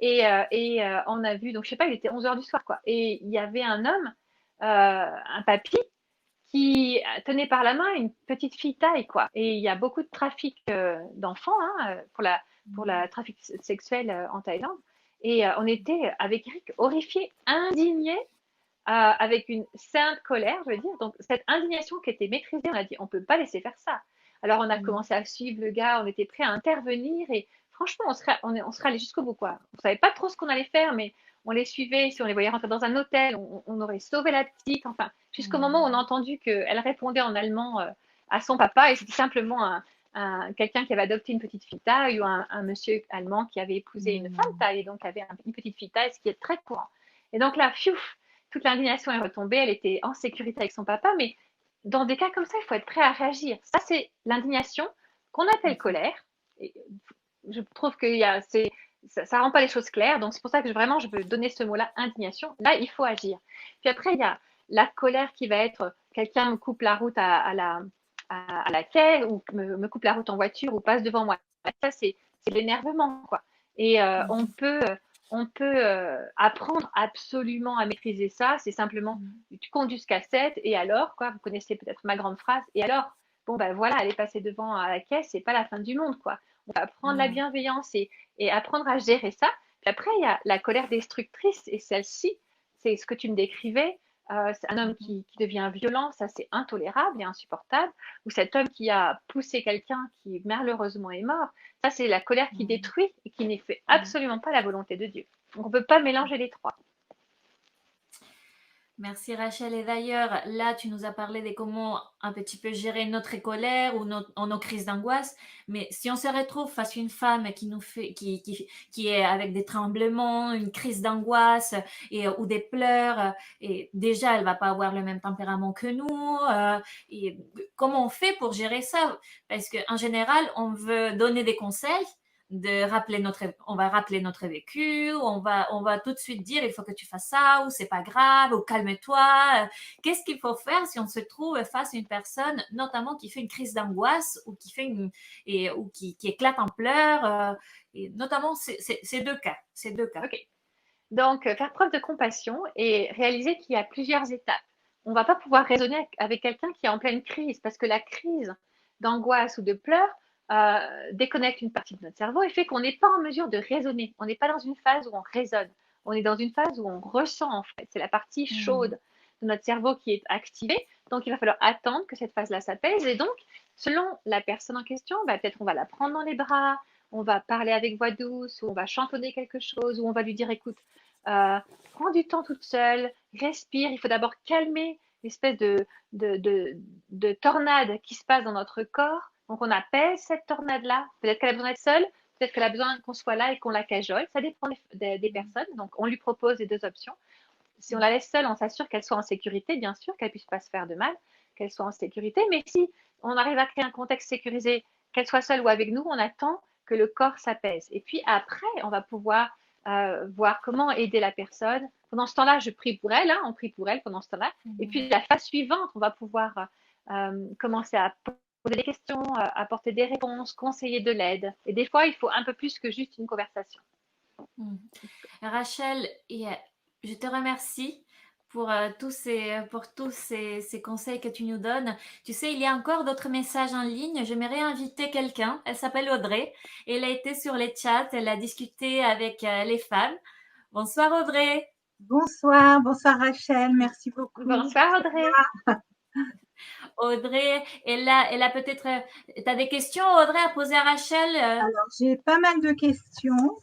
On a vu, donc je sais pas, il était 11 heures du soir, quoi. Et il y avait un homme, un papy, qui tenait par la main une petite fille taille, quoi. Et il y a beaucoup de trafic d'enfants hein, pour la trafic sexuel en Thaïlande. Et on était avec Eric horrifiés, indignés, avec une sainte colère, je veux dire. Donc cette indignation qui était maîtrisée, on a dit, on peut pas laisser faire ça. Alors on a Mm. commencé à suivre le gars, on était prêt à intervenir et franchement, on serait allé jusqu'au bout, quoi. On savait pas trop ce qu'on allait faire, mais on les suivait. Si on les voyait rentrer dans un hôtel, on aurait sauvé la petite. Enfin, jusqu'au moment où on a Mm. entendu qu'elle répondait en allemand à son papa et c'était simplement quelqu'un qui avait adopté une petite fille taille ou un monsieur allemand qui avait épousé une femme Mm. taille et donc avait une petite fille taille, ce qui est très courant. Et donc là, fiouf, toute l'indignation est retombée, elle était en sécurité avec son papa, mais dans des cas comme ça, il faut être prêt à réagir. Ça, c'est l'indignation qu'on appelle Mhm. colère. Et je trouve que ça rend pas les choses claires, donc c'est pour ça que vraiment je veux donner ce mot-là, indignation. Là, il faut agir. Puis après, il y a la colère qui va être quelqu'un me coupe la route à la quai ou me coupe la route en voiture ou passe devant moi. Ça, c'est l'énervement, quoi. Et Mhm. on peut apprendre absolument à maîtriser ça. C'est simplement, Mhm. tu comptes jusqu'à 7 et alors, quoi, vous connaissez peut-être ma grande phrase, et alors, bon, ben voilà, aller passer devant à la caisse, c'est pas la fin du monde, quoi. On va apprendre la Non. bienveillance et apprendre à gérer ça. Puis après, il y a la colère destructrice, et celle-ci, c'est ce que tu me décrivais. C'est un homme Mhm. qui devient violent, ça c'est intolérable et insupportable. Ou cet homme qui a poussé quelqu'un qui malheureusement est mort, ça c'est la colère qui Mhm. détruit et qui n'est fait Mhm. absolument pas la volonté de Dieu. Donc on ne peut pas mélanger les trois. Merci Rachel. Et d'ailleurs, là, tu nous as parlé de comment un petit peu gérer notre colère ou nos crises d'angoisse. Mais si on se retrouve face à une femme qui est avec des tremblements, une crise d'angoisse ou des pleurs, et déjà, elle va pas avoir le même tempérament que nous. Et comment on fait pour gérer ça? Parce qu'en général, on veut donner des conseils, on va rappeler notre vécu, on va tout de suite dire il faut que tu fasses ça, ou c'est pas grave, ou calme-toi. Qu'est-ce qu'il faut faire si on se trouve face à une personne, notamment qui fait une crise d'angoisse ou ou qui éclate en pleurs, et notamment ces deux cas, ces deux cas. Ok. Donc, faire preuve de compassion et réaliser qu'il y a plusieurs étapes. On ne va pas pouvoir raisonner avec quelqu'un qui est en pleine crise parce que la crise d'angoisse ou de pleurs déconnecte une partie de notre cerveau et fait qu'on n'est pas en mesure de raisonner. On n'est pas dans une phase où on raisonne. On est dans une phase où on ressent en fait. C'est la partie chaude de notre cerveau qui est activée. Donc, il va falloir attendre que cette phase-là s'apaise. Et donc, selon la personne en question, bah, peut-être on va la prendre dans les bras, on va parler avec voix douce, ou on va chantonner quelque chose, ou on va lui dire, écoute, prends du temps toute seule, respire. Il faut d'abord calmer l'espèce de tornade qui se passe dans notre corps. Donc, on apaise cette tornade-là. Peut-être qu'elle a besoin d'être seule, peut-être qu'elle a besoin qu'on soit là et qu'on la cajole. Ça dépend des personnes. Donc, on lui propose les deux options. Si on la laisse seule, on s'assure qu'elle soit en sécurité, bien sûr, qu'elle ne puisse pas se faire de mal, qu'elle soit en sécurité. Mais si on arrive à créer un contexte sécurisé, qu'elle soit seule ou avec nous, on attend que le corps s'apaise. Et puis après, on va pouvoir voir comment aider la personne. Pendant ce temps-là, je prie pour elle, hein, on prie pour elle pendant ce temps-là. Et puis la phase suivante, on va pouvoir commencer à poser des questions, apporter des réponses, conseiller de l'aide. Et des fois, il faut un peu plus que juste une conversation. Rachel, je te remercie pour tous ces conseils que tu nous donnes. Tu sais, il y a encore d'autres messages en ligne. J'aimerais inviter quelqu'un. Elle s'appelle Audrey. Elle a été sur les chats. Elle a discuté avec les femmes. Bonsoir Audrey. Bonsoir Rachel. Merci beaucoup. Bonsoir Audrey. Audrey, elle a peut-être. Tu as des questions, Audrey, à poser à Rachel? Alors, j'ai pas mal de questions.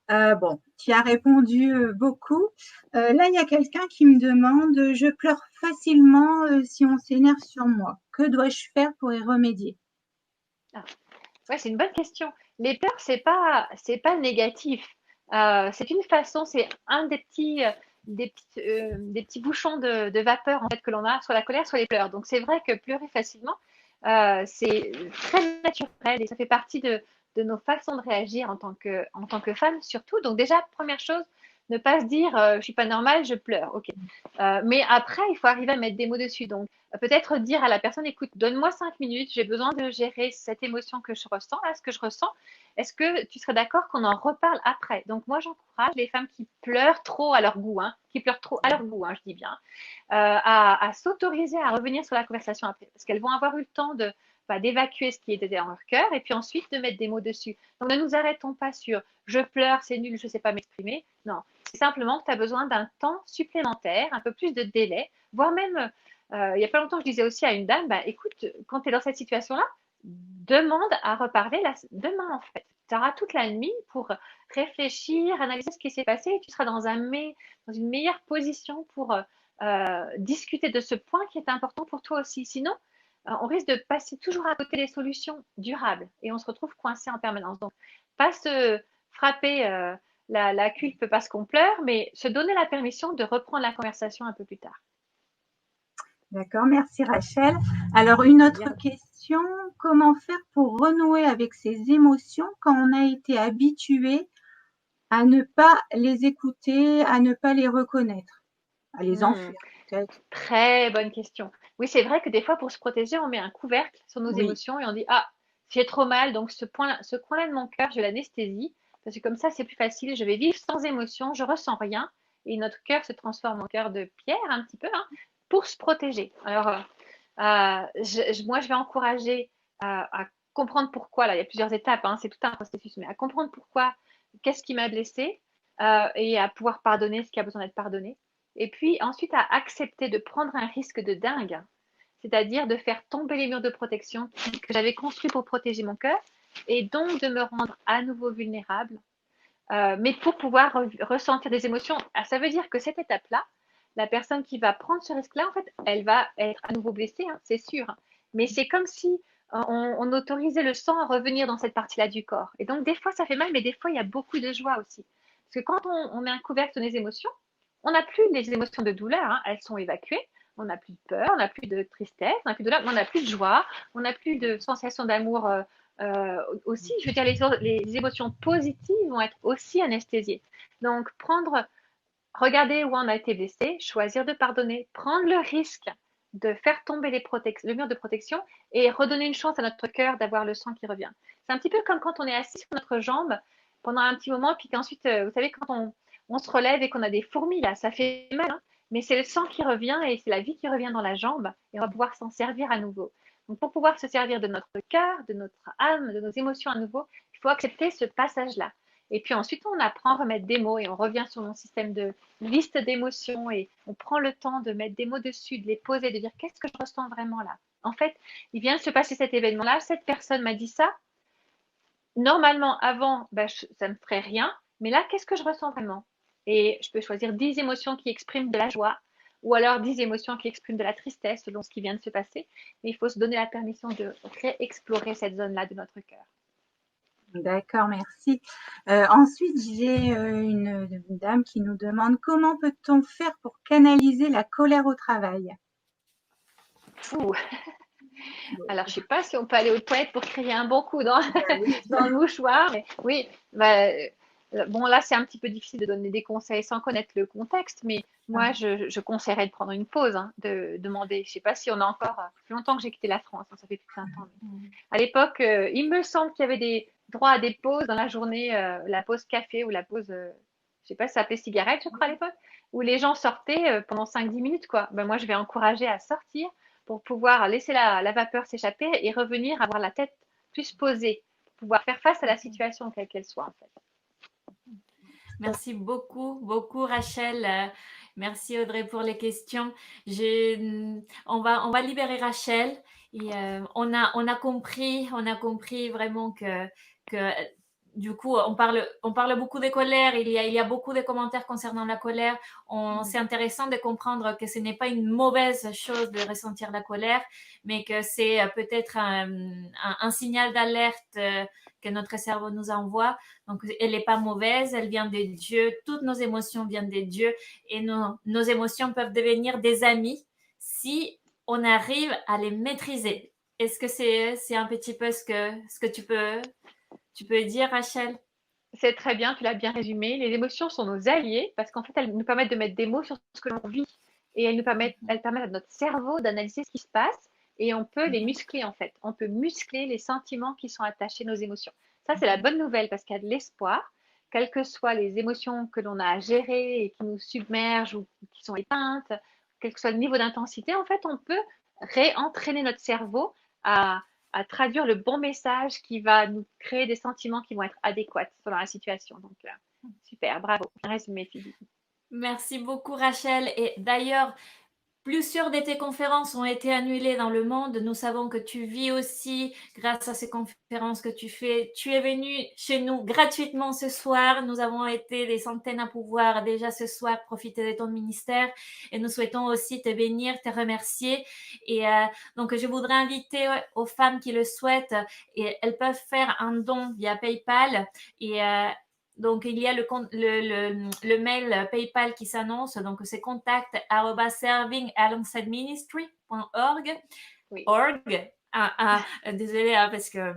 Bon, tu as répondu beaucoup. Là, il y a quelqu'un qui me demande, je pleure facilement si on s'énerve sur moi. Que dois-je faire pour y remédier? Ouais, c'est une bonne question. Les pleurs, c'est pas négatif. C'est une façon, c'est un des petits bouchons de vapeur en fait que l'on a, soit la colère, soit les pleurs. Donc c'est vrai que pleurer facilement, c'est très naturel et ça fait partie de nos façons de réagir en tant que femme surtout. Donc déjà, première chose, ne pas se dire je suis pas normale, je pleure. Ok. Mais après, il faut arriver à mettre des mots dessus. Donc peut-être dire à la personne, écoute, donne-moi 5 minutes, j'ai besoin de gérer cette émotion que je ressens, là, ce que je ressens. Est-ce que tu serais d'accord qu'on en reparle après? Donc moi, j'encourage les femmes qui pleurent trop à leur goût, hein, qui pleurent trop à leur goût, hein, je dis bien, à s'autoriser à revenir sur la conversation après, parce qu'elles vont avoir eu le temps d'évacuer ce qui était dans leur cœur et puis ensuite de mettre des mots dessus. Donc ne nous arrêtons pas sur je pleure, c'est nul, je ne sais pas m'exprimer. Non, c'est simplement que tu as besoin d'un temps supplémentaire, un peu plus de délai, voire même il n'y a pas longtemps, je disais aussi à une dame, bah, écoute, quand tu es dans cette situation-là, demande à reparler demain, en fait. Tu auras toute la nuit pour réfléchir, analyser ce qui s'est passé et tu seras dans une meilleure position pour discuter de ce point qui est important pour toi aussi. Sinon, on risque de passer toujours à côté des solutions durables et on se retrouve coincé en permanence. Donc, pas se frapper la culpe parce qu'on pleure, mais se donner la permission de reprendre la conversation un peu plus tard. D'accord, merci Rachel. Alors, une autre question, comment faire pour renouer avec ses émotions quand on a été habitué à ne pas les écouter, à ne pas les reconnaître, à les enfuir peut-être? Très bonne question. Oui, c'est vrai que des fois, pour se protéger, on met un couvercle sur nos émotions et on dit, ah, j'ai trop mal, donc ce coin-là de mon cœur, je l'anesthésie, parce que comme ça, c'est plus facile, je vais vivre sans émotion, je ressens rien, et notre cœur se transforme en cœur de pierre un petit peu, hein, pour se protéger. Alors, moi, je vais encourager à comprendre pourquoi, là, il y a plusieurs étapes, hein, c'est tout un processus, mais à comprendre pourquoi, qu'est-ce qui m'a blessé, et à pouvoir pardonner ce qui a besoin d'être pardonné. Et puis ensuite à accepter de prendre un risque de dingue, c'est-à-dire de faire tomber les murs de protection que j'avais construits pour protéger mon cœur et donc de me rendre à nouveau vulnérable, mais pour pouvoir ressentir des émotions. Ça veut dire que cette étape-là, la personne qui va prendre ce risque-là, en fait, elle va être à nouveau blessée, hein, c'est sûr. Mais c'est comme si on autorisait le sang à revenir dans cette partie-là du corps. Et donc, des fois, ça fait mal, mais des fois, il y a beaucoup de joie aussi. Parce que quand on met un couvercle sur les émotions, on n'a plus les émotions de douleur, hein, elles sont évacuées. On n'a plus de peur, on n'a plus de tristesse, on n'a plus de douleur, mais on n'a plus de joie, on n'a plus de sensation d'amour aussi, je veux dire, les émotions positives vont être aussi anesthésiées. Donc, regarder où on a été blessé, choisir de pardonner, prendre le risque de faire tomber le mur de protection et redonner une chance à notre cœur d'avoir le sang qui revient. C'est un petit peu comme quand on est assis sur notre jambe pendant un petit moment, puis qu'ensuite, vous savez, quand on se relève et qu'on a des fourmis, là, ça fait mal, hein, mais c'est le sang qui revient et c'est la vie qui revient dans la jambe et on va pouvoir s'en servir à nouveau. Donc, pour pouvoir se servir de notre cœur, de notre âme, de nos émotions à nouveau, il faut accepter ce passage-là. Et puis ensuite, on apprend à remettre des mots et on revient sur mon système de liste d'émotions et on prend le temps de mettre des mots dessus, de les poser, de dire qu'est-ce que je ressens vraiment là. En fait, il vient de se passer cet événement-là, cette personne m'a dit ça. Normalement, avant, ça ne me ferait rien, mais là, qu'est-ce que je ressens vraiment? Et je peux choisir 10 émotions qui expriment de la joie ou alors 10 émotions qui expriment de la tristesse selon ce qui vient de se passer. Mais il faut se donner la permission de réexplorer cette zone-là de notre cœur. D'accord, merci. Ensuite, j'ai une dame qui nous demande comment peut-on faire pour canaliser la colère au travail? Alors, je ne sais pas si on peut aller aux toilettes pour crier un bon coup dans le mouchoir. Mais oui, bon, là, c'est un petit peu difficile de donner des conseils sans connaître le contexte, mais moi, je conseillerais de prendre une pause, hein, de demander. Je ne sais pas si on a encore. Ça fait longtemps que j'ai quitté la France, hein, ça fait plus de 20 ans. Mais à l'époque, il me semble qu'il y avait des droits à des pauses dans la journée, la pause café ou la pause, je ne sais pas, ça s'appelait cigarette, je crois, à l'époque, où les gens sortaient pendant 5-10 minutes, quoi. Moi, je vais encourager à sortir pour pouvoir laisser la vapeur s'échapper et revenir avoir la tête plus posée, pour pouvoir faire face à la situation quelle qu'elle soit, en fait. Merci beaucoup, beaucoup Rachel. Merci Audrey pour les questions. On va libérer Rachel et on a compris vraiment que du coup, on parle beaucoup de colère. Il y a beaucoup de commentaires concernant la colère. C'est intéressant de comprendre que ce n'est pas une mauvaise chose de ressentir la colère, mais que c'est peut-être un signal d'alerte que notre cerveau nous envoie. Donc, elle n'est pas mauvaise, elle vient de Dieu. Toutes nos émotions viennent de Dieu et nos émotions peuvent devenir des amis si on arrive à les maîtriser. Est-ce que c'est un petit peu ce que tu peux dire, Rachel? C'est très bien, tu l'as bien résumé. Les émotions sont nos alliés parce qu'en fait, elles nous permettent de mettre des mots sur ce que l'on vit et elles permettent à notre cerveau d'analyser ce qui se passe et on peut les muscler en fait. On peut muscler les sentiments qui sont attachés à nos émotions. Ça, c'est la bonne nouvelle parce qu'il y a de l'espoir, quelles que soient les émotions que l'on a à gérer et qui nous submergent ou qui sont éteintes, quel que soit le niveau d'intensité, en fait, on peut réentraîner notre cerveau à traduire le bon message qui va nous créer des sentiments qui vont être adéquats selon la situation. Donc, super, bravo. Bien résumé, Phoebe. Merci beaucoup, Rachel. Et d'ailleurs, plusieurs de tes conférences ont été annulées dans le monde. Nous savons que tu vis aussi grâce à ces conférences que tu fais. Tu es venu chez nous gratuitement ce soir. Nous avons été des centaines à pouvoir déjà ce soir profiter de ton ministère et nous souhaitons aussi te bénir, te remercier. Et donc, je voudrais inviter aux femmes qui le souhaitent et elles peuvent faire un don via PayPal et donc, il y a le mail PayPal qui s'annonce. Donc, c'est contact@servingalongside-ministry.org. Oui. Désolée, hein, parce que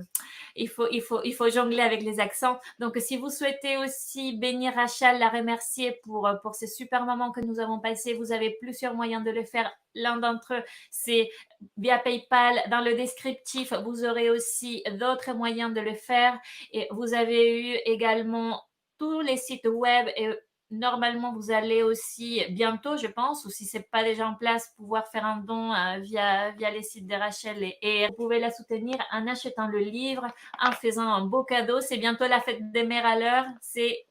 il faut jongler avec les accents. Donc, si vous souhaitez aussi bénir Rachel, la remercier pour ces super moments que nous avons passés, vous avez plusieurs moyens de le faire. L'un d'entre eux, c'est via PayPal. Dans le descriptif, vous aurez aussi d'autres moyens de le faire. Et vous avez eu également tous les sites web et normalement, vous allez aussi bientôt, je pense, ou si ce n'est pas déjà en place, pouvoir faire un don via les sites de Rachel et vous pouvez la soutenir en achetant le livre, en faisant un beau cadeau. C'est bientôt la fête des mères à l'heure. C'est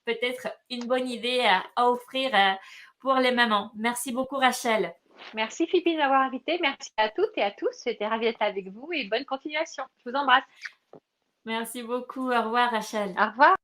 peut-être une bonne idée à offrir pour les mamans. Merci beaucoup, Rachel. Merci, Phoebe, de m'avoir invitée. Merci à toutes et à tous. J'étais ravie d'être avec vous et bonne continuation. Je vous embrasse. Merci beaucoup. Au revoir, Rachel. Au revoir.